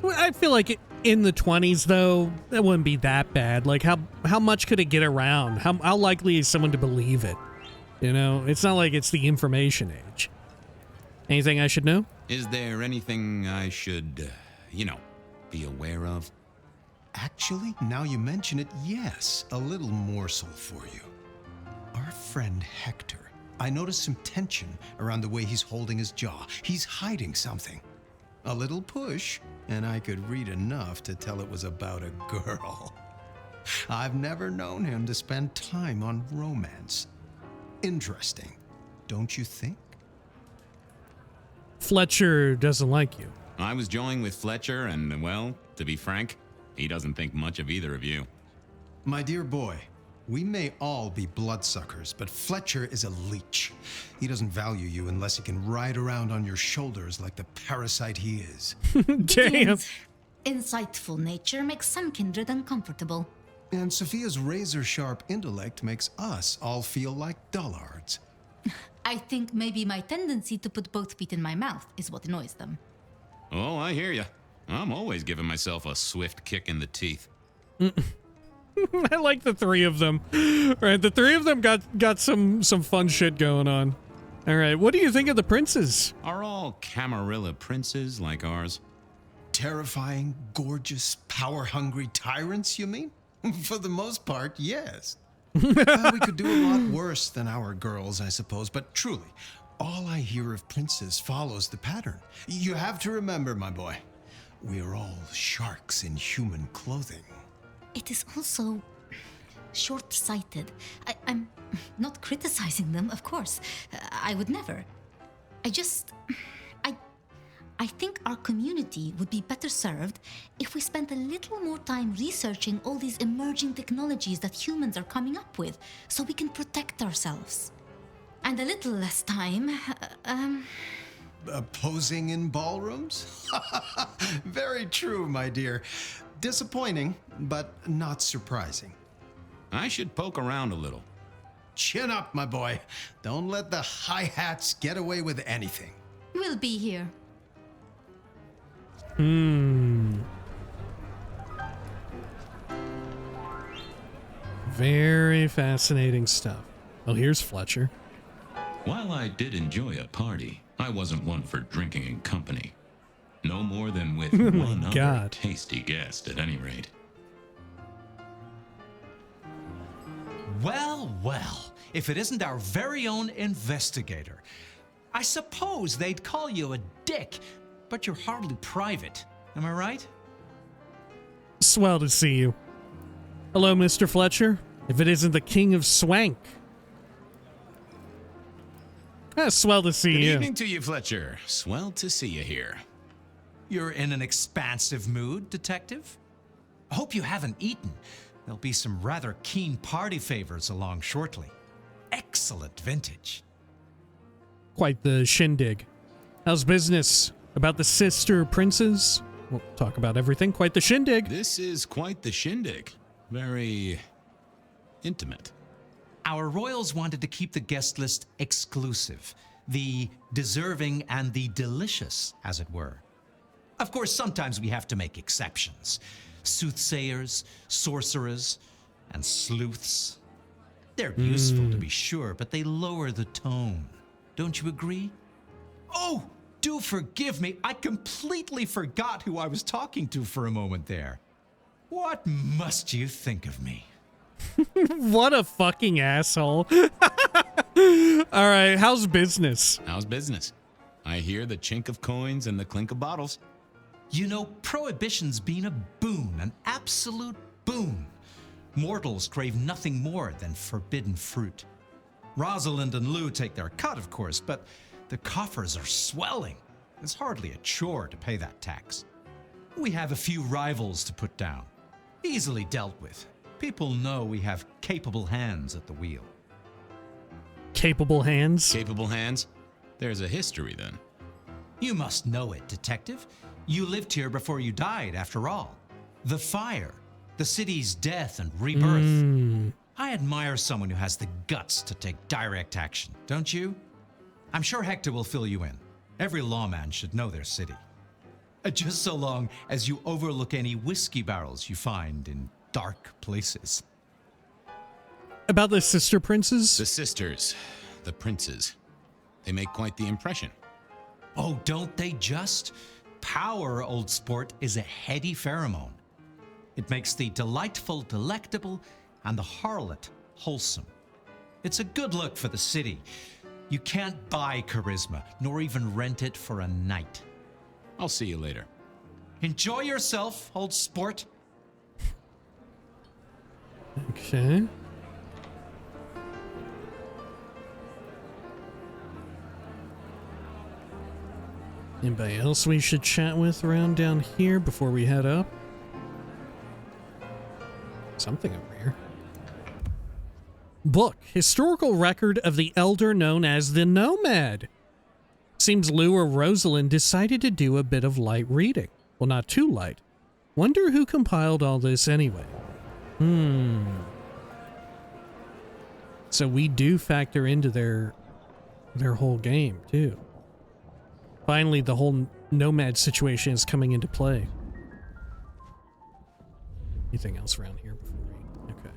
Well, I feel like in the 20s, though, that wouldn't be that bad. Like, how much could it get around? How likely is someone to believe it? You know, it's not like it's the information age. Anything I should know? Is there anything I should, be aware of? Actually, now you mention it, yes, a little morsel for you. Our friend Hector. I noticed some tension around the way he's holding his jaw. He's hiding something. A little push, and I could read enough to tell it was about a girl. I've never known him to spend time on romance. Interesting, don't you think? Fletcher doesn't like you. I was joined with Fletcher, and, well, to be frank, he doesn't think much of either of you. My dear boy, we may all be bloodsuckers, but Fletcher is a leech. He doesn't value you unless he can ride around on your shoulders like the parasite he is. Damn. Insightful nature makes some kindred uncomfortable. And Sophia's razor-sharp intellect makes us all feel like dullards. I think maybe my tendency to put both feet in my mouth is what annoys them. Oh, I hear ya. I'm always giving myself a swift kick in the teeth. I like the three of them. Right, the three of them got some fun shit going on. All right, what do you think of the princes? Are all Camarilla princes like ours? Terrifying, gorgeous, power-hungry tyrants, you mean? For the most part, yes. We could do a lot worse than our girls, I suppose, but truly, all I hear of princes follows the pattern. You have to remember, my boy, we are all sharks in human clothing. It is also short-sighted. I'm not criticizing them, of course. I would never. I think our community would be better served if we spent a little more time researching all these emerging technologies that humans are coming up with, so we can protect ourselves. And a little less time, Posing in ballrooms? Very true, my dear. Disappointing, but not surprising. I should poke around a little. Chin up, my boy. Don't let the hi-hats get away with anything. We'll be here. Very fascinating stuff. Well, here's Fletcher. While I did enjoy a party, I wasn't one for drinking in company. No more than with one other tasty guest, at any rate. Well, well, if it isn't our very own investigator. I suppose they'd call you a dick, but you're hardly private. Am I right? Swell to see you. Hello, Mr. Fletcher. If it isn't the king of swank. Swell to see Good you. evening to you, Fletcher. Swell to see you here. You're in an expansive mood, Detective? I hope you haven't eaten. There'll be some rather keen party favors along shortly. Excellent vintage. Quite the shindig. How's business? About the sister princes? We'll talk about everything. Quite the shindig. This is quite the shindig. Very intimate. Our royals wanted to keep the guest list exclusive. The deserving and the delicious, as it were. Of course, sometimes we have to make exceptions. Soothsayers, sorcerers, and sleuths. They're useful to be sure, but they lower the tone. Don't you agree? Oh, do forgive me. I completely forgot who I was talking to for a moment there. What must you think of me? What a fucking asshole. All right, how's business? How's business? I hear the chink of coins and the clink of bottles. You know, Prohibition's been a boon, an absolute boon. Mortals crave nothing more than forbidden fruit. Rosalind and Lou take their cut, of course, but the coffers are swelling. It's hardly a chore to pay that tax. We have a few rivals to put down. Easily dealt with. People know we have capable hands at the wheel. Capable hands? Capable hands? There's a history then. You must know it, Detective. You lived here before you died, after all. The fire, the city's death and rebirth. I admire someone who has the guts to take direct action, don't you? I'm sure Hector will fill you in. Every lawman should know their city. Just so long as you overlook any whiskey barrels you find in dark places. About the sister princes? The sisters, the princes. They make quite the impression. Oh, don't they just? Power, old sport, is a heady pheromone. It makes the delightful delectable and the harlot wholesome. It's a good look for the city. You can't buy charisma, nor even rent it for a night. I'll see you later. Enjoy yourself, old sport. Okay. Anybody else we should chat with around down here before we head up? Something over here. Book. Historical record of the elder known as the Nomad. Seems Lou or Rosalind decided to do a bit of light reading. Well, not too light. Wonder who compiled all this anyway. So we do factor into their whole game, too. Finally, the whole Nomad situation is coming into play. Anything else around here before we... Okay.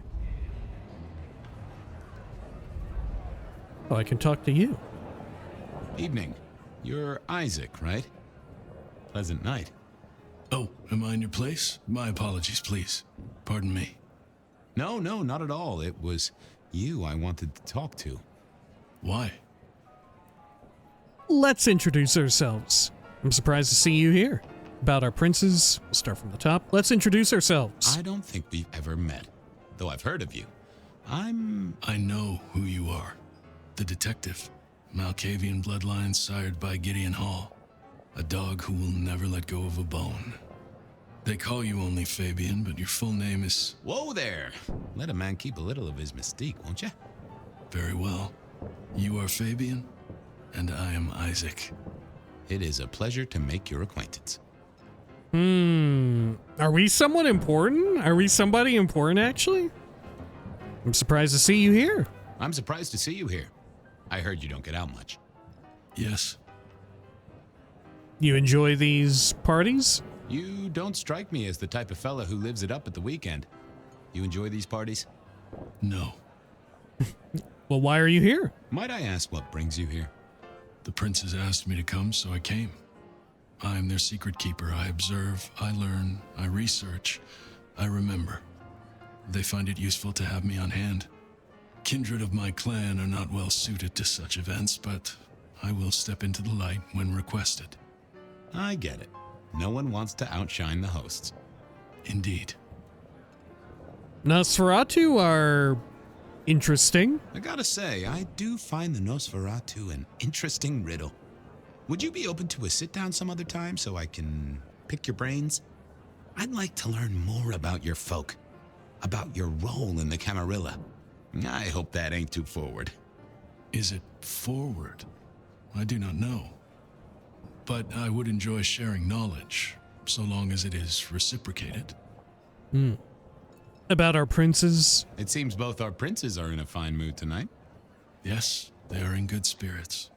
Oh, I can talk to you. Evening. You're Isaac, right? Pleasant night. Oh, am I in your place? My apologies, please. Pardon me. No, not at all. It was you I wanted to talk to. Why? Let's introduce ourselves. I'm surprised to see you here. About our princes, we'll start from the top. Let's introduce ourselves. I don't think we've ever met, though I've heard of you. I know who you are. The detective. Malkavian bloodlines sired by Gideon Hall. A dog who will never let go of a bone. They call you only Fabien, but your full name is... Whoa there! Let a man keep a little of his mystique, won't you? Very well. You are Fabien, and I am Isaac. It is a pleasure to make your acquaintance. Are we someone important? Are we somebody important, actually? I'm surprised to see you here. I'm surprised to see you here. I heard you don't get out much. Yes. You enjoy these parties? You don't strike me as the type of fella who lives it up at the weekend. You enjoy these parties? No. Well, why are you here? Might I ask what brings you here? The princes asked me to come, so I came. I am their secret keeper. I observe, I learn, I research, I remember. They find it useful to have me on hand. Kindred of my clan are not well suited to such events, but I will step into the light when requested. I get it. No one wants to outshine the hosts. Indeed. Nosferatu are interesting. I gotta say, I do find the Nosferatu an interesting riddle. Would you be open to a sit-down some other time so I can pick your brains? I'd like to learn more about your folk, about your role in the Camarilla. I hope that ain't too forward. Is it forward? I do not know. But I would enjoy sharing knowledge, so long as it is reciprocated. About our princes? It seems both our princes are in a fine mood tonight. Yes, they are in good spirits.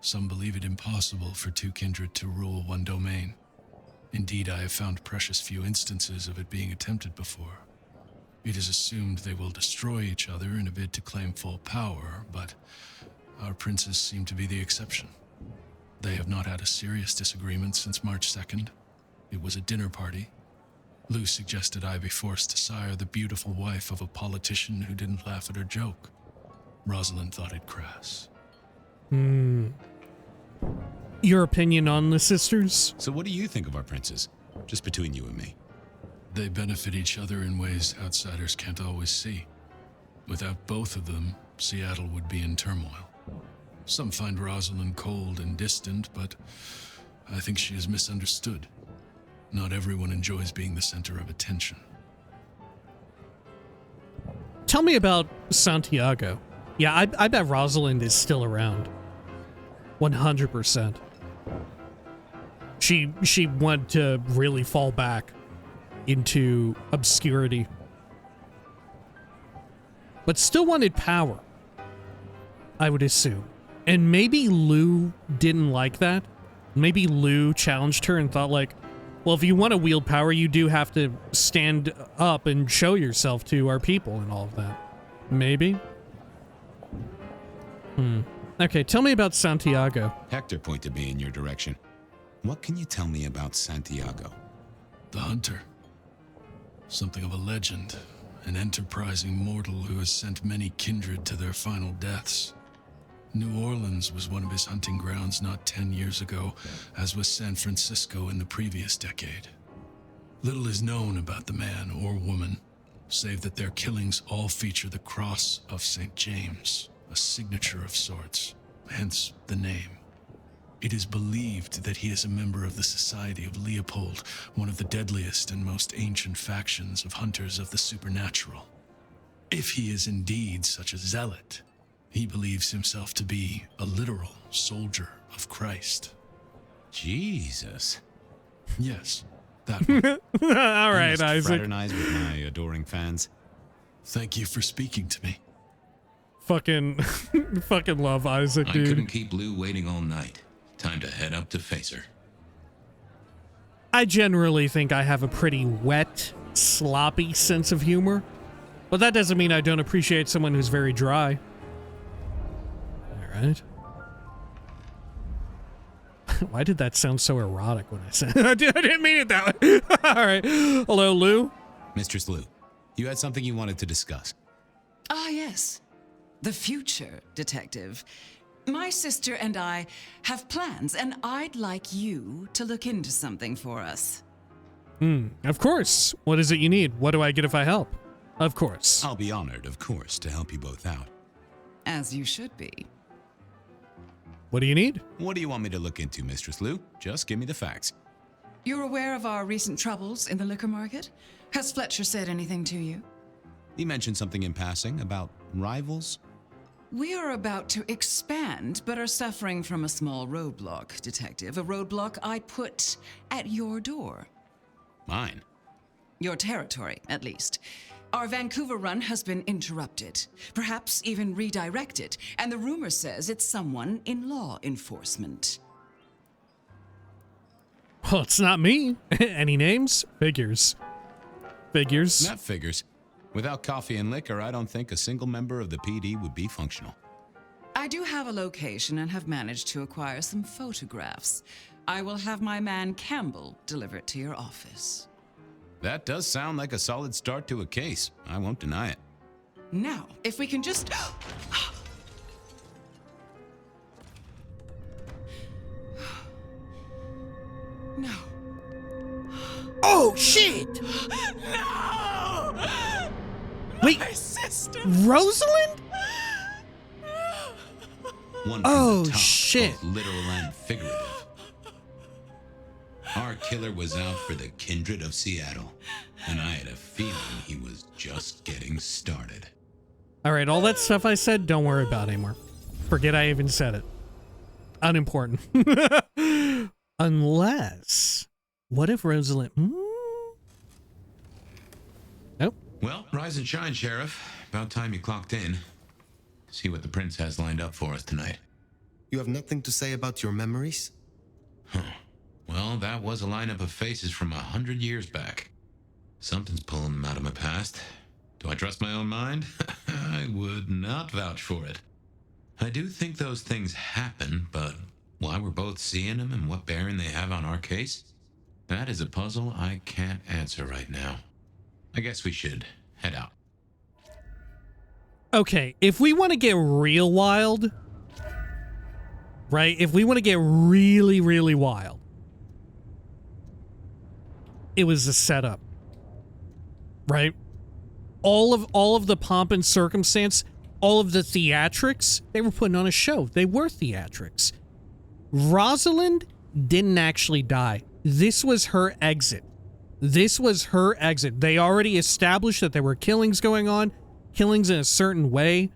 Some believe it impossible for two kindred to rule one domain. Indeed, I have found precious few instances of it being attempted before. It is assumed they will destroy each other in a bid to claim full power, but our princes seem to be the exception. They have not had a serious disagreement since March 2nd. It was a dinner party. Lou suggested I be forced to sire the beautiful wife of a politician who didn't laugh at her joke. Rosalind thought it crass. Your opinion on the sisters? So what do you think of our princes? Just between you and me. They benefit each other in ways outsiders can't always see. Without both of them, Seattle would be in turmoil. Some find Rosalind cold and distant, but I think she is misunderstood. Not everyone enjoys being the center of attention. Tell me about Santiago. Yeah, I bet Rosalind is still around. 100%. She wanted to really fall back into obscurity. But still wanted power, I would assume. And maybe Lou didn't like that. Maybe Lou challenged her and thought like, well, if you want to wield power, you do have to stand up and show yourself to our people and all of that. Maybe? Okay, tell me about Santiago. Hector pointed me in your direction. What can you tell me about Santiago? The hunter. Something of a legend. An enterprising mortal who has sent many kindred to their final deaths. New Orleans was one of his hunting grounds not 10 years ago, as was San Francisco in the previous decade. Little is known about the man or woman, save that their killings all feature the cross of St. James, a signature of sorts, hence the name. It is believed that he is a member of the Society of Leopold, one of the deadliest and most ancient factions of hunters of the supernatural. If he is indeed such a zealot, he believes himself to be a literal soldier of Christ. Jesus. Yes, that one. All right, I Isaac. fraternize with my adoring fans. Thank you for speaking to me. Fucking love Isaac, dude. I couldn't keep Lou waiting all night. Time to head up to face her. I generally think I have a pretty wet, sloppy sense of humor, but that doesn't mean I don't appreciate someone who's very dry. All right. Why did that sound so erotic when I said I didn't mean it that way. All right. Hello, Lou. Mistress Lou, you had something you wanted to discuss. Ah, yes. The future, Detective. My sister and I have plans, and I'd like you to look into something for us. Of course. What is it you need? What do I get if I help? Of course. I'll be honored, of course, to help you both out. As you should be. What do you need? What do you want me to look into, Mistress Lou? Just give me the facts. You're aware of our recent troubles in the liquor market? Has Fletcher said anything to you? He mentioned something in passing about rivals. We are about to expand, but are suffering from a small roadblock, Detective. A roadblock I put at your door. Mine? Your territory, at least. Our Vancouver run has been interrupted, perhaps even redirected, and the rumor says it's someone in law enforcement. Well, it's not me. Any names? Figures. Figures. That figures. Without coffee and liquor, I don't think a single member of the PD would be functional. I do have a location and have managed to acquire some photographs. I will have my man Campbell deliver it to your office. That does sound like a solid start to a case. I won't deny it. Now, if we can just... Oh, shit! No! Wait, My sister! Rosalind? One from Oh, the top, shit. both literal and figurative. Our killer was out for the kindred of Seattle, and I had a feeling he was just getting started. All right, all that stuff I said, don't worry about anymore. Forget I even said it. Unimportant. Unless, what if Rosalind... Nope. Well, rise and shine, Sheriff. About time you clocked in. See what the prince has lined up for us tonight. You have nothing to say about your memories? Well, that was a lineup of faces from 100 years back. Something's pulling them out of my past. Do I trust my own mind? I would not vouch for it. I do think those things happen, but why we're both seeing them and what bearing they have on our case? That is a puzzle I can't answer right now. I guess we should head out. Okay, if we want to get real wild, right? If we want to get really, really wild, it was a setup, right? All of the pomp and circumstance, all of the theatrics, they were putting on a show. They were theatrics. Rosalind didn't actually die. This was her exit. This was her exit. They already established that there were killings going on, killings in a certain way.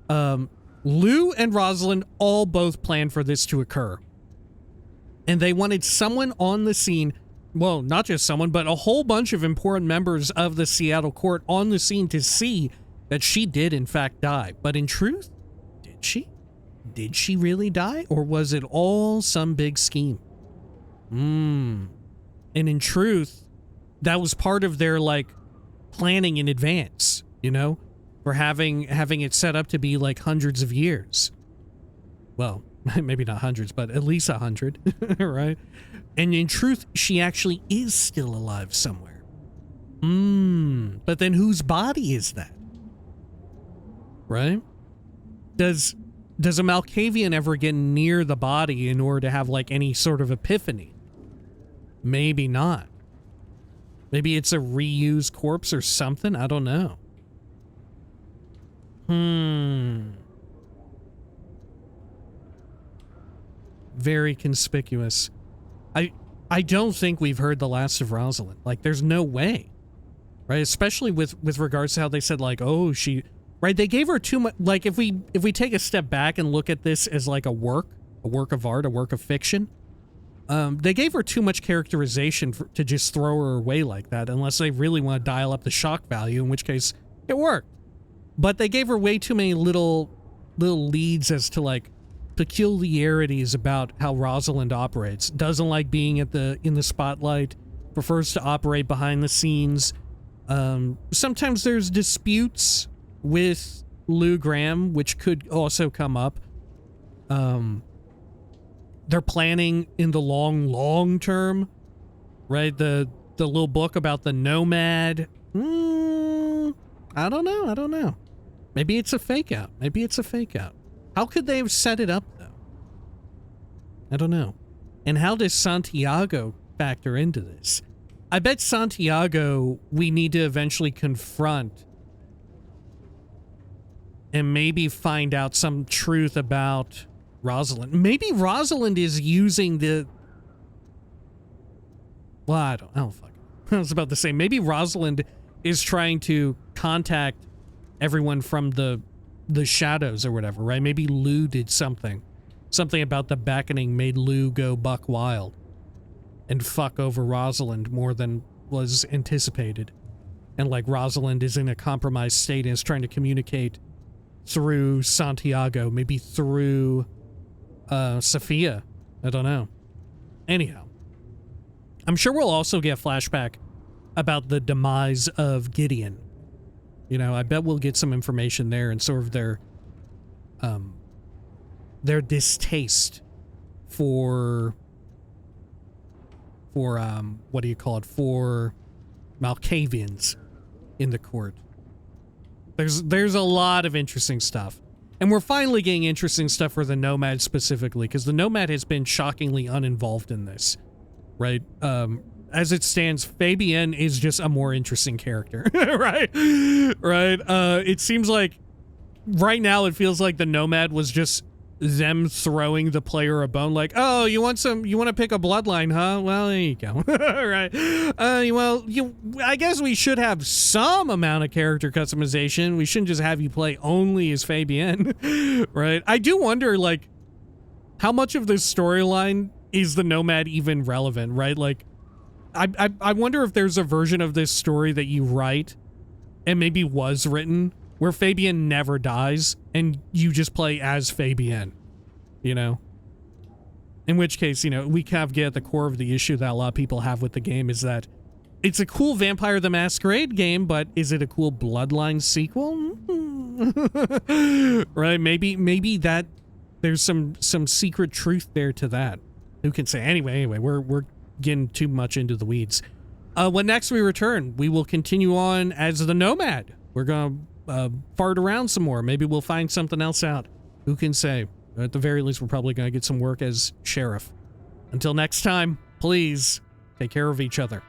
Lou and Rosalind all both planned for this to occur. And they wanted someone on the scene, well, not just someone, but a whole bunch of important members of the Seattle court on the scene to see that she did in fact die. But in truth, did she? Did she really die? Or was it all some big scheme? And in truth, that was part of their, like, planning in advance, you know? For having it set up to be, like, hundreds of years. Well, maybe not hundreds, but at least 100, right? And in truth, she actually is still alive somewhere. But then whose body is that? Right? Does a Malkavian ever get near the body in order to have, like, any sort of epiphany? Maybe not. Maybe it's a reused corpse or something? I don't know. Very conspicuous. I don't think we've heard the last of Rosalind. Like, there's no way. Right? Especially with regards to how they said, like, oh, she... Right? They gave her too much... Like, if we take a step back and look at this as, like, a work of art, a work of fiction, they gave her too much characterization to just throw her away like that, unless they really want to dial up the shock value, in which case it worked. But they gave her way too many little leads as to, like, peculiarities about how Rosalind operates. Doesn't like being in the spotlight, prefers to operate behind the scenes. Sometimes there's disputes with Lou Graham, which could also come up. They're planning in the long term, right? The little book about the Nomad. I don't know. Maybe it's a fake out. How could they have set it up, though? I don't know. And how does Santiago factor into this? I bet Santiago we need to eventually confront and maybe find out some truth about Rosalind. Maybe Rosalind is using the... Well, I don't fuck it. I was about to say, maybe Rosalind is trying to contact everyone from the shadows or whatever, right? Maybe Lou did something. Something about the beckoning made Lou go buck wild and fuck over Rosalind more than was anticipated. And, like, Rosalind is in a compromised state and is trying to communicate through Santiago, maybe through Sophia. I don't know. Anyhow, I'm sure we'll also get a flashback about the demise of Gideon. You know, I bet we'll get some information there and sort of their distaste for what do you call it? For Malkavians in the court. There's a lot of interesting stuff. And we're finally getting interesting stuff for the Nomad specifically, because the Nomad has been shockingly uninvolved in this, right? as it stands, Fabien is just a more interesting character, right? Right. It seems like right now it feels like the Nomad was just them throwing the player a bone, like, oh, you want to pick a bloodline, huh? Well, there you go. Right. I guess we should have some amount of character customization. We shouldn't just have you play only as Fabien, right? I do wonder, like, how much of this storyline is the Nomad even relevant, right? Like, I wonder if there's a version of this story that you write and maybe was written where Fabien never dies and you just play as Fabien, you know? In which case, you know, we kind of get at the core of the issue that a lot of people have with the game is that it's a cool Vampire the Masquerade game, but is it a cool Bloodlines sequel? Right? Maybe that there's some secret truth there to that. Who can say? Anyway, we're getting too much into the weeds. When next we return, we will continue on as the Nomad. We're gonna fart around some more. Maybe we'll find something else out. Who can say? At the very least, we're probably gonna get some work as sheriff. Until next time, please take care of each other.